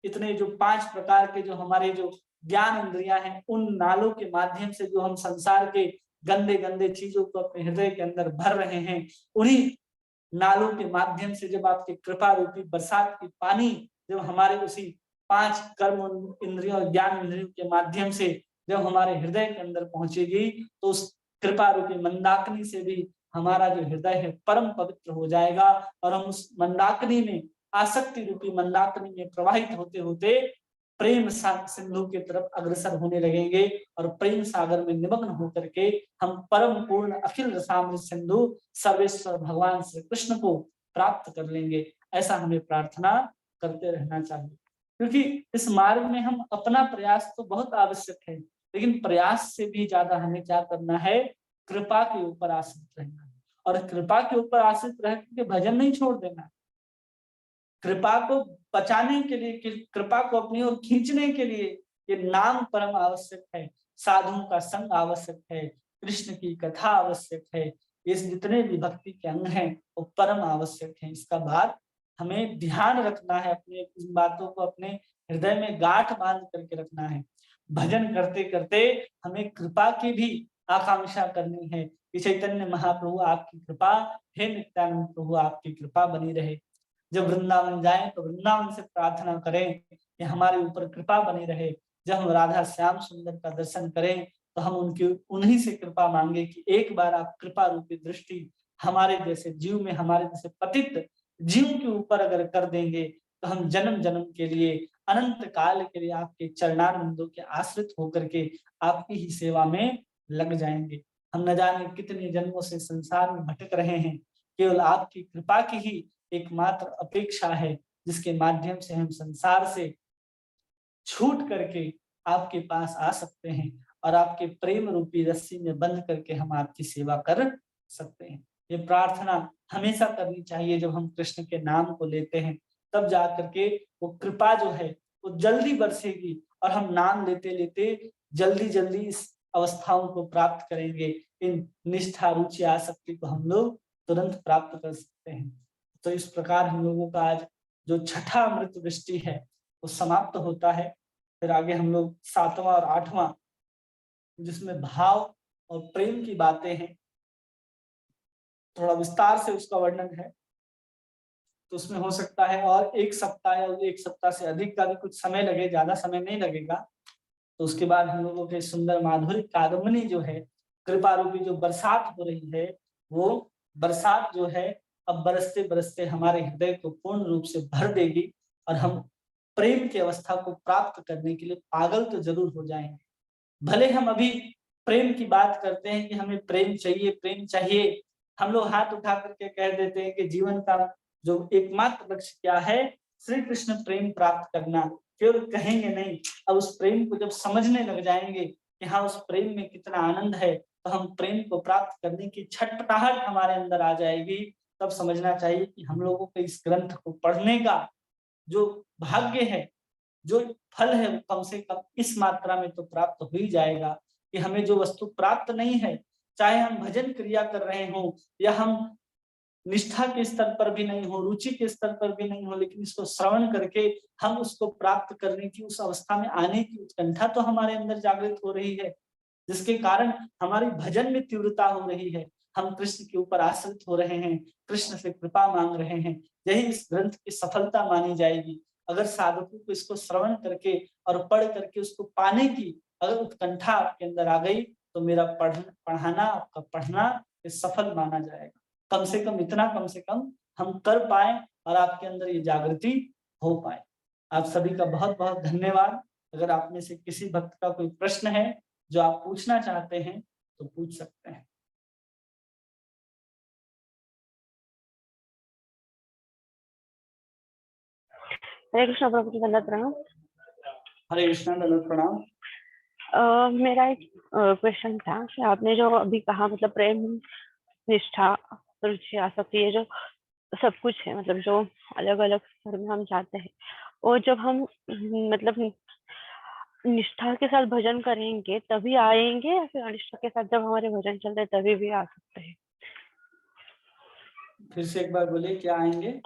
इतने जो 5 प्रकार के जो हमारे जो ज्ञान इंद्रियां हैं, उन नालों के माध्यम से जो हम संसार के गंदे गंदे चीजों को अपने हृदय के अंदर भर रहे हैं, उन्हीं नालों के माध्यम से जब आपकी कृपा रूपी बरसात की पानी जब हमारे उसी 5 कर्म इंद्रियों और ज्ञान इंद्रियों के माध्यम से जब हमारे हृदय के अंदर पहुंचेगी, तो उस कृपा रूपी मंदाकिनी से भी हमारा जो हृदय है परम पवित्र हो जाएगा, और हम उस मंदाकिनी में, आसक्ति रूपी मंदाकिनी में प्रवाहित होते होते प्रेम सिंधु की तरफ अग्रसर होने लगेंगे, और प्रेम सागर में निमग्न होकर के हम परम पूर्ण अखिल रसामृत सिंधु सर्वेश्वर भगवान श्री कृष्ण को प्राप्त कर लेंगे। ऐसा हमें प्रार्थना करते रहना चाहिए, क्योंकि इस मार्ग में हम अपना प्रयास तो बहुत आवश्यक है, लेकिन प्रयास से भी ज्यादा हमें क्या करना है, कृपा के ऊपर आश्रित रहना है, और कृपा के ऊपर आश्रित रह करके भजन नहीं छोड़ देना। कृपा को बचाने के लिए, कृपा को अपनी ओर खींचने के लिए ये नाम परम आवश्यक है, साधुओं का संग आवश्यक है, कृष्ण की कथा आवश्यक है, ये जितने भी भक्ति के अंग हैं वो परम आवश्यक है। इसका बात हमें ध्यान रखना है, अपने इन बातों को अपने हृदय में गांठ बांध करके रखना है। भजन करते करते हमें कृपा की भी आकांक्षा करनी है कि चैतन्य महाप्रभु आपकी कृपा, हे नित्यानंद प्रभु आपकी कृपा बनी रहे। जब वृंदावन जाएं तो वृंदावन से प्रार्थना करें कि हमारे ऊपर कृपा बनी रहे। जब हम राधा श्याम सुंदर का दर्शन करें तो हम उन्हीं से कृपा मांगे कि एक बार आप कृपा रूपी दृष्टि हमारे जैसे जीव में, हमारे जैसे पतित जीव के ऊपर अगर कर देंगे, तो हम जन्म जन्म के लिए, अनंत काल के लिए आपके चरणारविंदों के आश्रित होकर के आपकी ही सेवा में लग जाएंगे। हम न जाने कितने जन्मों से संसार में भटक रहे हैं, केवल आपकी कृपा की ही एकमात्र अपेक्षा है, जिसके माध्यम से हम संसार से छूट करके आपके पास आ सकते हैं, और आपके प्रेम रूपी रस्सी में बंध करके हम आपकी सेवा कर सकते हैं। ये प्रार्थना हमेशा करनी चाहिए। जब हम कृष्ण के नाम को लेते हैं, तब जाकर के वो कृपा जो है वो जल्दी बरसेगी, और हम नाम लेते लेते जल्दी जल्दी इस अवस्थाओं को प्राप्त करेंगे। इन निष्ठा, रुचि, आसक्ति को हम लोग तुरंत प्राप्त कर सकते हैं। तो इस प्रकार हम लोगों का आज जो छठा अमृत वृष्टि है वो समाप्त होता है। फिर आगे हम लोग 7वां और 8वां, जिसमें भाव और प्रेम की बातें हैं, थोड़ा विस्तार से उसका वर्णन है, तो उसमें हो सकता है और 1 सप्ताह या 1 सप्ताह से अधिक का भी कुछ समय लगे, ज्यादा समय नहीं लगेगा। तो उसके बाद हम लोगों के सुंदर माधुरी कादम्बनी जो है, कृपा रूपी जो बरसात हो रही है, वो बरसात जो है अब बरसते बरसते हमारे हृदय को पूर्ण रूप से भर देगी, और हम प्रेम की अवस्था को प्राप्त करने के लिए पागल तो जरूर हो जाएंगे। भले हम अभी प्रेम की बात करते हैं कि हमें प्रेम चाहिए, प्रेम चाहिए, हम लोग हाथ उठा करके कह देते हैं कि जीवन का जो एकमात्र लक्ष्य क्या है, श्री कृष्ण प्रेम प्राप्त करना, केवल कहेंगे नहीं। अब उस प्रेम को जब समझने लग जाएंगे कि हाँ उस प्रेम में कितना आनंद है, तो हम प्रेम को प्राप्त करने की छटपटाहट हमारे अंदर आ जाएगी। तब समझना चाहिए कि हम लोगों को इस ग्रंथ को पढ़ने का जो भाग्य है, जो फल है, वो कम से कम इस मात्रा में तो प्राप्त हो ही जाएगा कि हमें जो वस्तु प्राप्त नहीं है, चाहे हम भजन क्रिया कर रहे हो या हम निष्ठा के स्तर पर भी नहीं हो, रुचि के स्तर पर भी नहीं हो, लेकिन इसको श्रवण करके हम उसको प्राप्त करने की, उस अवस्था में आने की उत्कंठा तो हमारे अंदर जागृत हो रही है, जिसके कारण हमारी भजन में तीव्रता हो रही है। हम कृष्ण के ऊपर आश्रित हो रहे हैं, कृष्ण से कृपा मांग रहे हैं, यही इस ग्रंथ की सफलता मानी जाएगी। अगर साधकों को इसको श्रवण करके और पढ़ करके उसको पाने की अगर उत्कंठा आपके अंदर आ गई, तो मेरा पढ़ाना, आपका पढ़ना ये सफल माना जाएगा। कम से कम इतना, कम से कम हम कर पाए और आपके अंदर ये जागृति हो पाए। आप सभी का बहुत बहुत धन्यवाद। अगर आप में से किसी भक्त का कोई प्रश्न है जो आप पूछना चाहते हैं तो पूछ सकते हैं। हरे कृष्णा प्रभु जी, दंडवत प्रणाम। हरे कृष्णा, दंडवत प्रणाम। मेरा एक क्वेश्चन था कि आपने जो अभी कहा मतलब प्रेम, निष्ठा, रुचि, आसक्ति, ये जो सब कुछ है, मतलब जो अलग अलग स्तर में हम जाते हैं, और जब हम मतलब निष्ठा के साथ भजन करेंगे तभी आएंगे, या फिर अनिष्ठा के साथ जब हमारे भजन चलते हैं तभी भी आ सकते हैं? फिर से एक बार बोलिए, क्या आएंगे?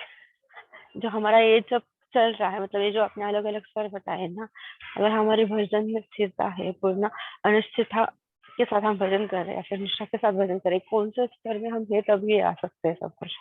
जो हमारा ये जब चल रहा है, मतलब ये जो आपने अलग अलग स्तर बताए ना, अगर हमारी भजन में स्थिरता है, पूर्ण अनिश्चितता के साथ हम भजन कर रहे हैं या फिर निष्ठा के साथ भजन कर रहे हैं, कौन से स्तर में हम है तभी आ सकते हैं सब कुछ?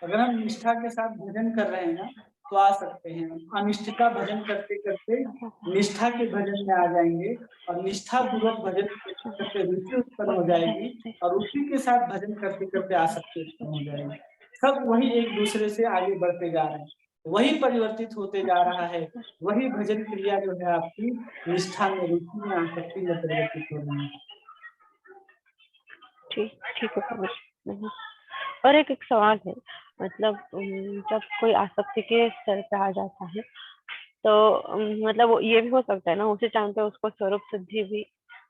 अगर हम निष्ठा के साथ भजन कर रहे हैं ना तो आ सकते हैं। अनिष्ठता भजन करते करते निष्ठा के भजन में आ जाएंगे और निष्ठा पूर्वक भजन करते करते रुचि उत्पन्न हो जाएगी और रुचि के साथ भजन करते करते आसक्ति उत्पन्न हो जाएगी। सब वही एक दूसरे से आगे बढ़ते जा रहे हैं, वही परिवर्तित होते जा रहा है, वही भजन क्रिया जो है आपकी निष्ठा में, रुचि में, आसक्ति में परिवर्तित हो रही है। ठीक ठीक है समझ। और एक सवाल है, मतलब जब कोई आसक्ति के स्तर पे आ जाता है तो मतलब ये भी हो सकता है ना उसी टाइम पे उसको स्वरूप सिद्धि भी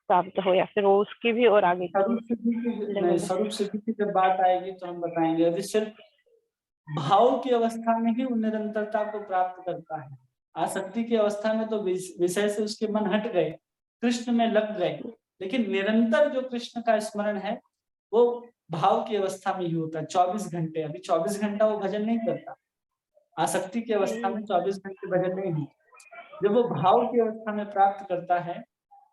प्राप्त हो, या फिर वो उसकी भी और आगे स्वरूप सिद्धि की नहीं, लेवल? स्वरूप सिद्धि की जब बात आएगी तो हम बताएंगे। अभी सिर्फ भाव की अवस्था में ही वो निरंतरता को प्राप्त करता है। आसक्ति की अवस्था में तो विषय से उसके मन हट गए, कृष्ण में लग गए, लेकिन निरंतर जो कृष्ण का स्मरण है वो भाव की अवस्था में ही होता है 24 घंटे। अभी 24 घंटा वो भजन नहीं करता, आसक्ति की अवस्था में 24 घंटे भजन नहीं होता। जब वो भाव की अवस्था में प्राप्त करता है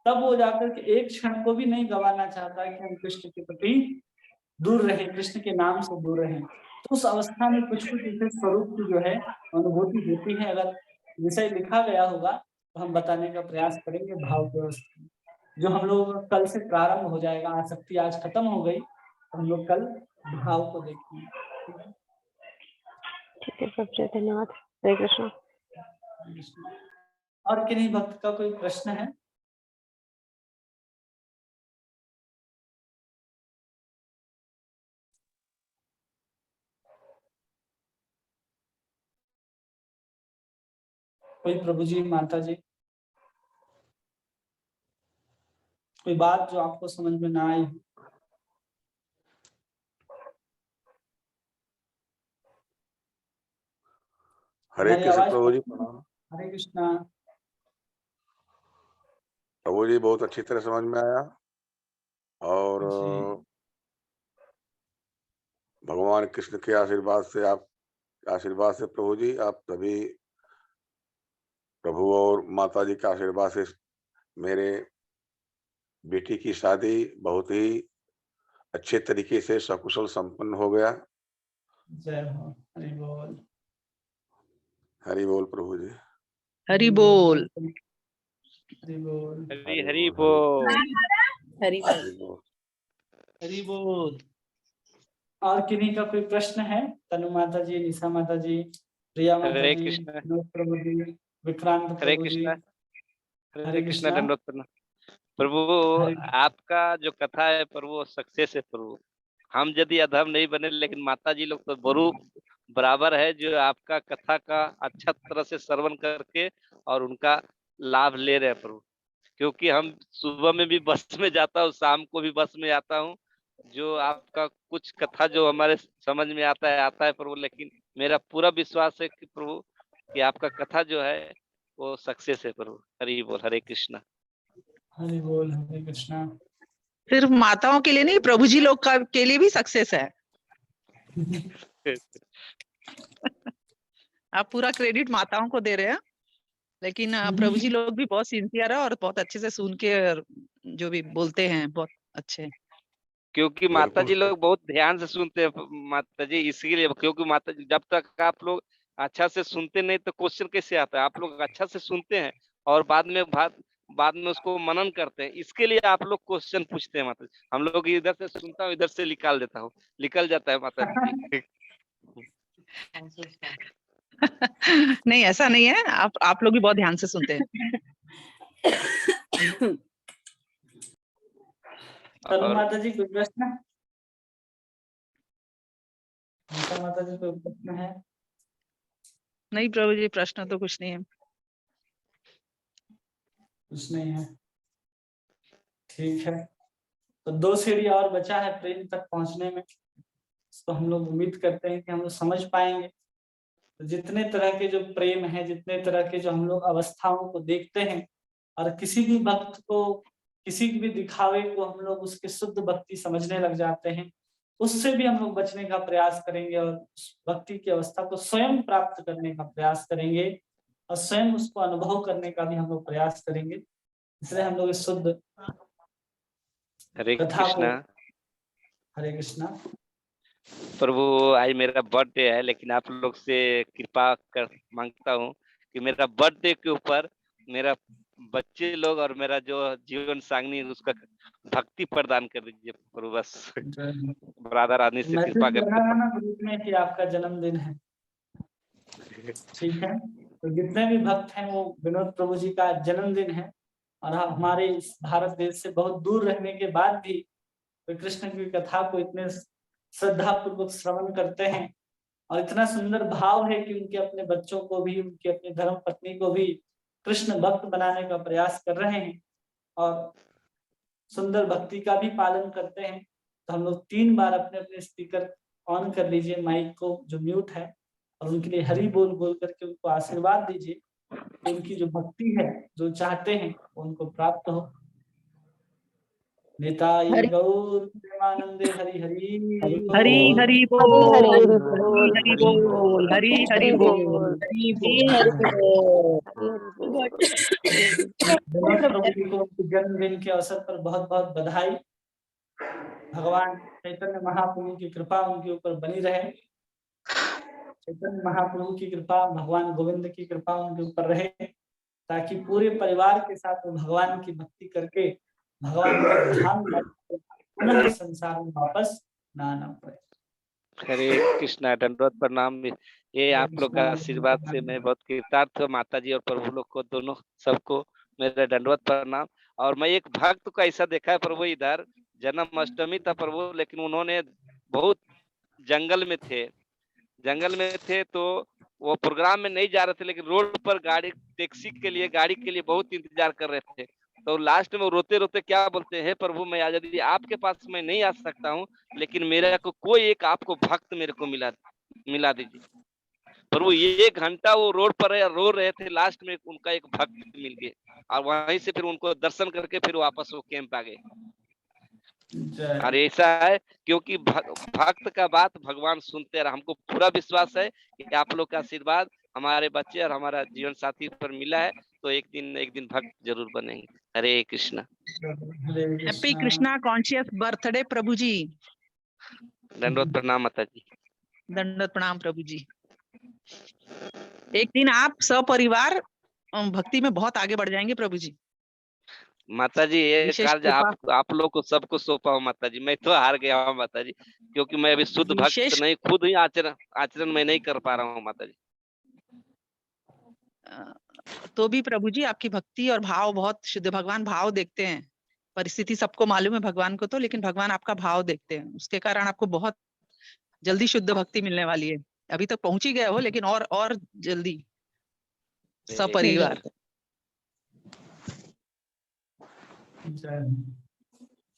तब वो जाकर के एक क्षण को भी नहीं गंवाना चाहता है कि हम कृष्ण के प्रति दूर रहे, कृष्ण के नाम से दूर रहे। तो उस अवस्था में कुछ कुछ ऐसे स्वरूप की जो है अनुभूति होती है। अगर विषय लिखा गया होगा तो हम बताने का प्रयास करेंगे भाव की अवस्था में, जो हम लोग कल से प्रारंभ हो जाएगा। आसक्ति आज खत्म हो गई तो हम लोग कल भाव को देखेंगे। ठीक है सबसे धन्यवाद। हरे कृष्ण। और किन्हीं भक्त का कोई प्रश्न है? कोई प्रभु जी, माता जी, कोई बात जो आपको समझ में ना आई? हरे कृष्ण प्रभु जी, प्रणाम। हरे कृष्णा। प्रभु जी बहुत अच्छी तरह समझ में आया और भगवान कृष्ण के आशीर्वाद से, आप आशीर्वाद से प्रभु जी, आप सभी प्रभु और माता जी के आशीर्वाद से मेरे बेटी की शादी बहुत ही अच्छे तरीके से सकुशल संपन्न हो गया। जय हो। हरि बोल। हरि बोल प्रभु जी। हरि बोल। हरि बोल। हरि हरि बोल। हरि बोल। हरि बोल। और किन्हीं का कोई प्रश्न है? तनु माता जी, निशा माता जी, प्रिया माता हरे जी, कृष्ण। प्रभु जी, विक्रांत हरे प्रभु जी। कृष्ण। हरे हरे कृष्ण। कृष्णा। दंडवत प्रणाम प्रभु। हरे आपका जो कथा है प्रभु सक्सेस है प्रभु। हम यदि अधम नहीं बने, लेकिन माता जी लोग तो बरू बराबर है, जो आपका कथा का अच्छा तरह से श्रवण करके और उनका लाभ ले रहे हैं प्रभु। क्योंकि हम सुबह में भी बस में जाता हूँ, शाम को भी बस में आता हूँ, जो आपका कुछ कथा जो हमारे समझ में आता है प्रभु। लेकिन मेरा पूरा विश्वास है कि प्रभु कि आपका कथा जो है वो सक्सेस है प्रभु। हरि बोल। हरे कृष्णा। हरि बोल। हरे कृष्णा। सिर्फ माताओं के लिए नहीं, प्रभु जी लोग का के लिए भी सक्सेस है। आप पूरा क्रेडिट माताओं को दे रहे हैं, लेकिन प्रभु जी लोग भी बहुत सिंसियर है और बहुत अच्छे से सुन के जो भी बोलते हैं बहुत अच्छे। क्योंकि माता जी बिल्कुल। लोग बहुत ध्यान से सुनते हैं माता जी, इसलिए क्योंकि माता जी जब तक आप लोग अच्छा से सुनते नहीं तो क्वेश्चन कैसे आता है। आप लोग अच्छा से सुनते हैं और बाद में उसको मनन करते हैं, इसके लिए आप लोग क्वेश्चन पूछते हैं माता जी। हम लोग इधर से सुनता हूँ, इधर से निकाल देता हूँ, निकल जाता है माता जी। नहीं ऐसा नहीं है, आप लोग भी बहुत ध्यान से सुनते हैं। चलो और माता जी कोई प्रश्न? गीता माता जी कोई प्रश्न है? नहीं प्रभु जी, प्रश्न तो कुछ नहीं है। कुछ नहीं है, ठीक है। तो 2 सीढ़ी और बचा है प्रेम तक पहुंचने में, तो हम लोग उम्मीद करते हैं कि हम लोग समझ पाएंगे। तो जितने तरह के जो प्रेम है, जितने तरह के जो हम लोग अवस्थाओं को देखते हैं, और किसी भी भक्त को, किसी भी दिखावे को हम लोग उसके शुद्ध भक्ति समझने लग जाते हैं, उससे भी हम लोग बचने का प्रयास करेंगे और उस भक्ति की अवस्था को स्वयं प्राप्त करने का प्रयास करेंगे और स्वयं उसको अनुभव करने का भी हम लोग प्रयास करेंगे। इसलिए हम लोग इस शुद्ध हरे कथा को, कृष्णा। हरे कृष्णा। प्रभु आज मेरा बर्थडे है, लेकिन आप लोग से कृपा कर मांगता हूँ कि मेरा बर्थडे के ऊपर मेरा बच्चे लोग और मेरा जो जीवन सांगनी उसका भक्ति प्रदान कर दीजिए प्रभु, बस राधा रानी से मैसेज कृपा लगा करके। है ना ग्रुप में कि आपका जन्मदिन है, ठीक है। तो जितने भी भक्त हैं वो विनोद प्रभु जी का जन्मदिन है, और हमारे इस भारत देश से बहुत दूर रहने के बाद भी वे कृष्ण की कथा को इतने श्रद्धा पूर्वक श्रवण करते हैं, और इतना सुंदर भाव है कि उनके अपने बच्चों को भी, उनके अपनी धर्म पत्नी को भी कृष्ण भक्त बनाने का प्रयास कर रहे हैं और सुंदर भक्ति का भी पालन करते हैं। तो हम लोग 3 बार अपने अपने स्पीकर ऑन कर लीजिए, माइक को जो म्यूट है, और उनके लिए हरि बोल बोल करके उनको आशीर्वाद दीजिए कि उनकी जो भक्ति है, जो चाहते हैं वो उनको प्राप्त हो। निताई गौर प्रेमानंदे हरि हरि हरी बोल। हरी हरि बोल, हरि हरी बोल, हरी हरि बोल, हरी हरी हरि बोल, बोल, हरी हरि बोल। हरि बोल, हरि हरि बोल। विनोद प्रभु जी को उनके जन्मदिन के अवसर पर बहुत बहुत बधाई। भगवान चैतन्य महाप्रभु की कृपा उनके ऊपर बनी रहे, चैतन्य महाप्रभु की कृपा, भगवान गोविंद की कृपा उनके ऊपर रहे, ताकि पूरे परिवार के साथ वो भगवान की भक्ति करके भगवान के धाम पुनः संसार में वापस ना आना पड़े। हरे कृष्णा, दंडवत प्रणाम। ये आप लोग का आशीर्वाद से मैं बहुत कृतार्थ हूँ। माता जी और प्रभु लोग को, दोनों सबको मेरा दंडवत प्रणाम। और मैं एक भक्त को ऐसा देखा है प्रभु, इधर जन्माष्टमी था प्रभु, लेकिन उन्होंने बहुत जंगल में थे तो वो प्रोग्राम में नहीं जा रहे थे, लेकिन रोड पर गाड़ी गाड़ी के लिए बहुत इंतजार कर रहे थे। तो लास्ट में वो रोते रोते क्या बोलते हैं, प्रभु मैं यदि आपके पास मैं नहीं आ सकता हूँ, लेकिन मेरा को कोई एक आपको भक्त मेरे को मिला दीजिए। प्रभु ये 1 घंटा वो रोड पर रो रहे थे, लास्ट में उनका एक भक्त मिल गए और वहीं से फिर उनको दर्शन करके फिर वापस वो कैंप आ गए। और ऐसा है क्योंकि भक्त का बात भगवान सुनते हैं। हमको पूरा विश्वास है कि आप लोग का आशीर्वाद हमारे बच्चे और हमारा जीवन साथी पर मिला है, तो एक दिन भक्त जरूर बनेंगे। Hare Krishna. Happy Krishna conscious birthday प्रभु जी। दंडवत प्रणाम माता जी। दंडवत प्रणाम प्रभु जी। एक दिन आप सपरिवार भक्ति में बहुत आगे बढ़ जाएंगे प्रभु जी। माता जी ये विशेष कार्य कृपा, आप लोग को सबको सौंपा हूँ माता जी। मैं तो हार गया हूँ माता जी, क्योंकि मैं अभी शुद्ध भक्त विशेष नहीं, खुद ही आचरण मैं नहीं कर पा रहा हूँ माता जी। तो भी प्रभु जी आपकी भक्ति और भाव बहुत शुद्ध, भगवान भाव देखते हैं। परिस्थिति सबको मालूम है भगवान को तो, लेकिन भगवान आपका भाव देखते हैं, उसके कारण आपको बहुत जल्दी शुद्ध भक्ति मिलने वाली है। अभी तक पहुंच ही गए हो, लेकिन और जल्दी सपरिवार।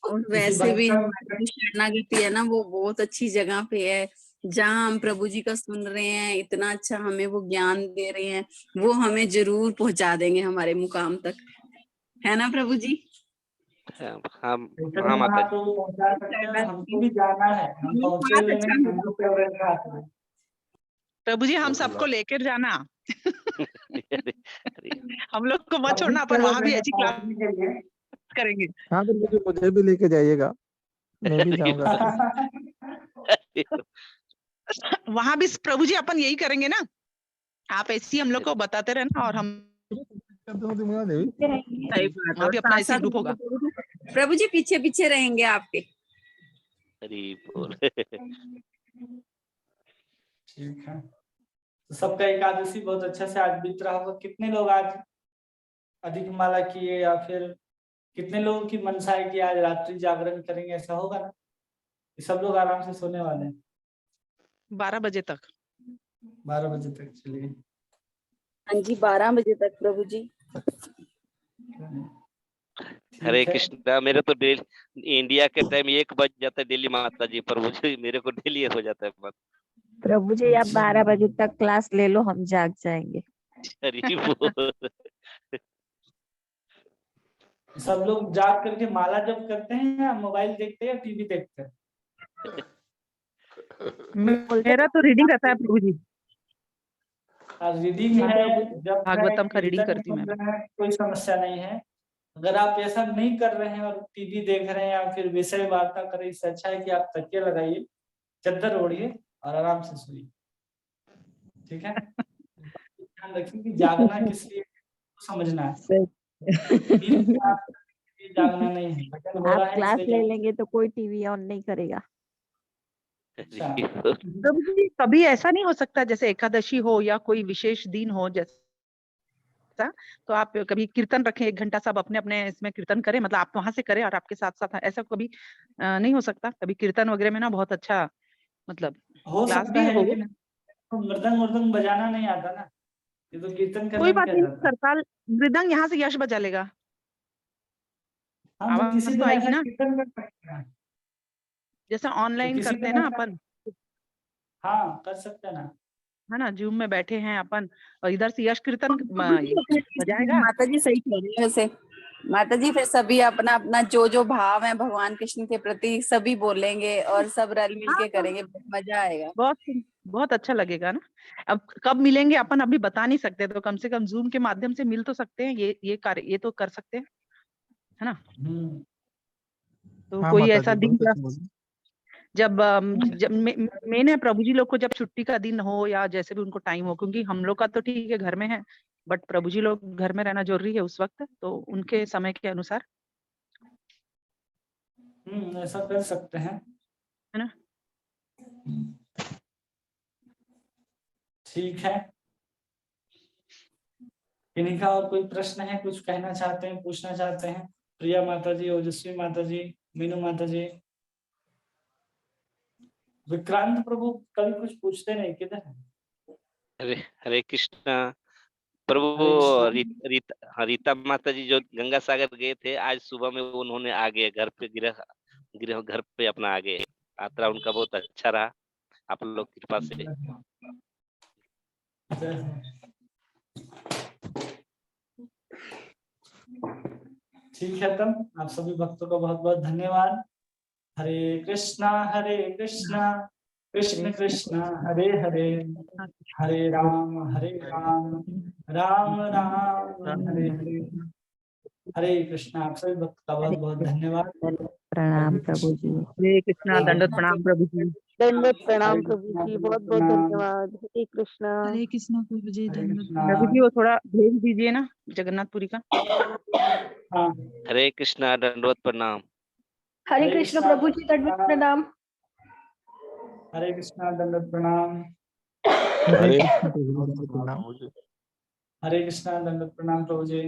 और वैसे भी हमारी जो शरणागति है ना, वो बहुत अच्छी जगह पे है, जहाँ हम प्रभु जी का सुन रहे हैं, इतना अच्छा हमें वो ज्ञान दे रहे हैं, वो हमें जरूर पहुंचा देंगे हमारे मुकाम तक, है ना प्रभु जी? हाँ माता जी। हमको भी जाना है, हम पहुंचे हुए नहीं, हमको फेवरेट रात में। प्रभु जी हम सबको लेकर जाना। हम लोग को मत छोड़ना, अपन वहां भी अच्छी क्लास करेंगे। हाँ तो मुझे भी लेके जाइएगा। मैं भी जाऊंगा सर। वहां भी प्रभु जी अपन यही करेंगे ना, आप ऐसे ही हम लोग को बताते रहना और हम सही बात है। वहाँ भी अपना ऐसे साथ-साथ ग्रुप होगा। प्रभु जी पीछे पीछे रहेंगे आपके। हरि बोल। ठीक है, तो सबका एकादशी बहुत अच्छा से आज बीत रहा होगा। कितने लोग आज अधिक माला किए, या फिर कितने लोगों की मनसा है कि आज रात्रि जागरण करेंगे, ऐसा होगा ना? ये सब लोग आराम से सोने वाले हैं 12 बजे तक। 12 बजे तक। चलिए, हाँ जी, 12 बजे तक प्रभु जी। हरे ठीक है। कृष्णा, मेरे तो डेली इंडिया के टाइम 1 बज जाता है डेली माता जी, प्रभु जी मेरे को डेली हो जाता है मत। प्रभु जी आप 12 बजे तक क्लास ले लो, हम जाग जाएंगे। हरि बोल। सब लोग जाग करके माला जप करते हैं, या मोबाइल देखते हैं, या टीवी देखते हैं? मेरा तो रीडिंग रहता है प्रभु जी, रीडिंग है, जब भागवतम का रीडिंग करती हूँ मैं। कोई समस्या नहीं है। अगर आप ऐसा नहीं कर रहे हैं और टीवी देख रहे हैं या फिर विषय वार्ता कर रहे हैं, इससे अच्छा है कि आप तकिया लगाइए, चादर ओढ़िए और आराम से सोइए। ठीक है, ध्यान रखिए कि जागना किस लिए समझना है। जागना नहीं है, भजन हो आप रहा है क्लास इसलिए ले जागना। लेंगे तो कोई टीवी ऑन नहीं करेगा। अच्छा, प्रभु जी कभी ऐसा नहीं हो सकता जैसे एकादशी हो या कोई विशेष दिन हो जैसा, तो आप कभी कीर्तन रखें 1 घंटा, सब अपने अपने इसमें कीर्तन करें, मतलब आप वहां से करें और आपके साथ साथ, ऐसा कभी नहीं हो सकता? कभी कीर्तन वगैरह में ना बहुत अच्छा मतलब हो क्लास सकता भी है, हो। लेकिन मृदंग मृदंग बजाना नहीं आता ना, ये तो कीर्तन करने कोई में बात क्या नहीं, जाता है। सरताल मृदंग यहाँ से यश बजा लेगा, हाँ, तो किसी आवाज तो दिन आएगी ऐसा ना, कीर्तन कर सकते हैं, जैसे तो ऑनलाइन किसी करते हैं दिन ना ऐसा, अपन, हाँ कर सकते हैं ना। है ना, जूम में बैठे हैं अपन और इधर से यश कीर्तन बजाएगा। माता जी सही कह रही है वैसे। माता जी फिर सभी अपना अपना जो जो भाव है भगवान कृष्ण के प्रति सभी बोलेंगे और सब रल मिल हाँ के तो करेंगे, मजा आएगा। बहुत बहुत अच्छा लगेगा ना। अब कब मिलेंगे अपन अभी बता नहीं सकते, तो कम से कम जूम के माध्यम से मिल तो सकते हैं, ये कार्य ये तो कर सकते हैं, है ना? तो हाँ कोई माता ऐसा जी दिन बहुत अच्छी बोली। जब मेन है प्रभु जी लोग को, जब छुट्टी का दिन हो या जैसे भी उनको टाइम हो, क्योंकि हम लोग का तो ठीक है घर में है, बट प्रभु जी लोग घर में रहना जरूरी है उस वक्त, तो उनके समय के अनुसार, ऐसा कर सकते हैं, है ना? ठीक है। इन्हीं का और कोई प्रश्न है, कुछ कहना चाहते हैं, पूछना चाहते हैं? प्रिया माता जी, ओजस्वी माता जी, मीनू माता जी, विक्रांत प्रभु कभी कुछ पूछते नहीं, किधर है? हरे हरे कृष्णा प्रभु। हरे कृष्णा। रीता माता जी जो गंगा सागर गए थे, आज सुबह में वो उन्होंने आ गए घर पे, गृह घर पे अपना आ गए। यात्रा उनका बहुत अच्छा रहा आप लोग की कृपा से। ठीक है, तब आप सभी भक्तों का बहुत बहुत धन्यवाद। हरे कृष्णा कृष्ण कृष्ण हरे हरे, हरे राम राम राम हरे हरे। हरे कृष्णा। आप सभी भक्त का बहुत बहुत धन्यवाद। प्रणाम प्रभु जी। हरे कृष्णा, दंडवत प्रणाम प्रभु जी। दंडवत प्रणाम प्रभु जी, बहुत बहुत धन्यवाद। हरे कृष्णा। हरे कृष्णा प्रभु जी, हरे धन्यवाद। कृष्णा। प्रभु जी वो थोड़ा भेज दीजिए ना जगन्नाथपुरी का। हाँ, हरे कृष्णा दंडवत प्रणाम। हरे कृष्ण प्रभु जी, दंडवत प्रणाम। हरे कृष्णा, दंडवत प्रणाम। हरे कृष्ण प्रभु जी, प्रणाम। हरे कृष्णा, दंडवत प्रणाम प्रभु जी।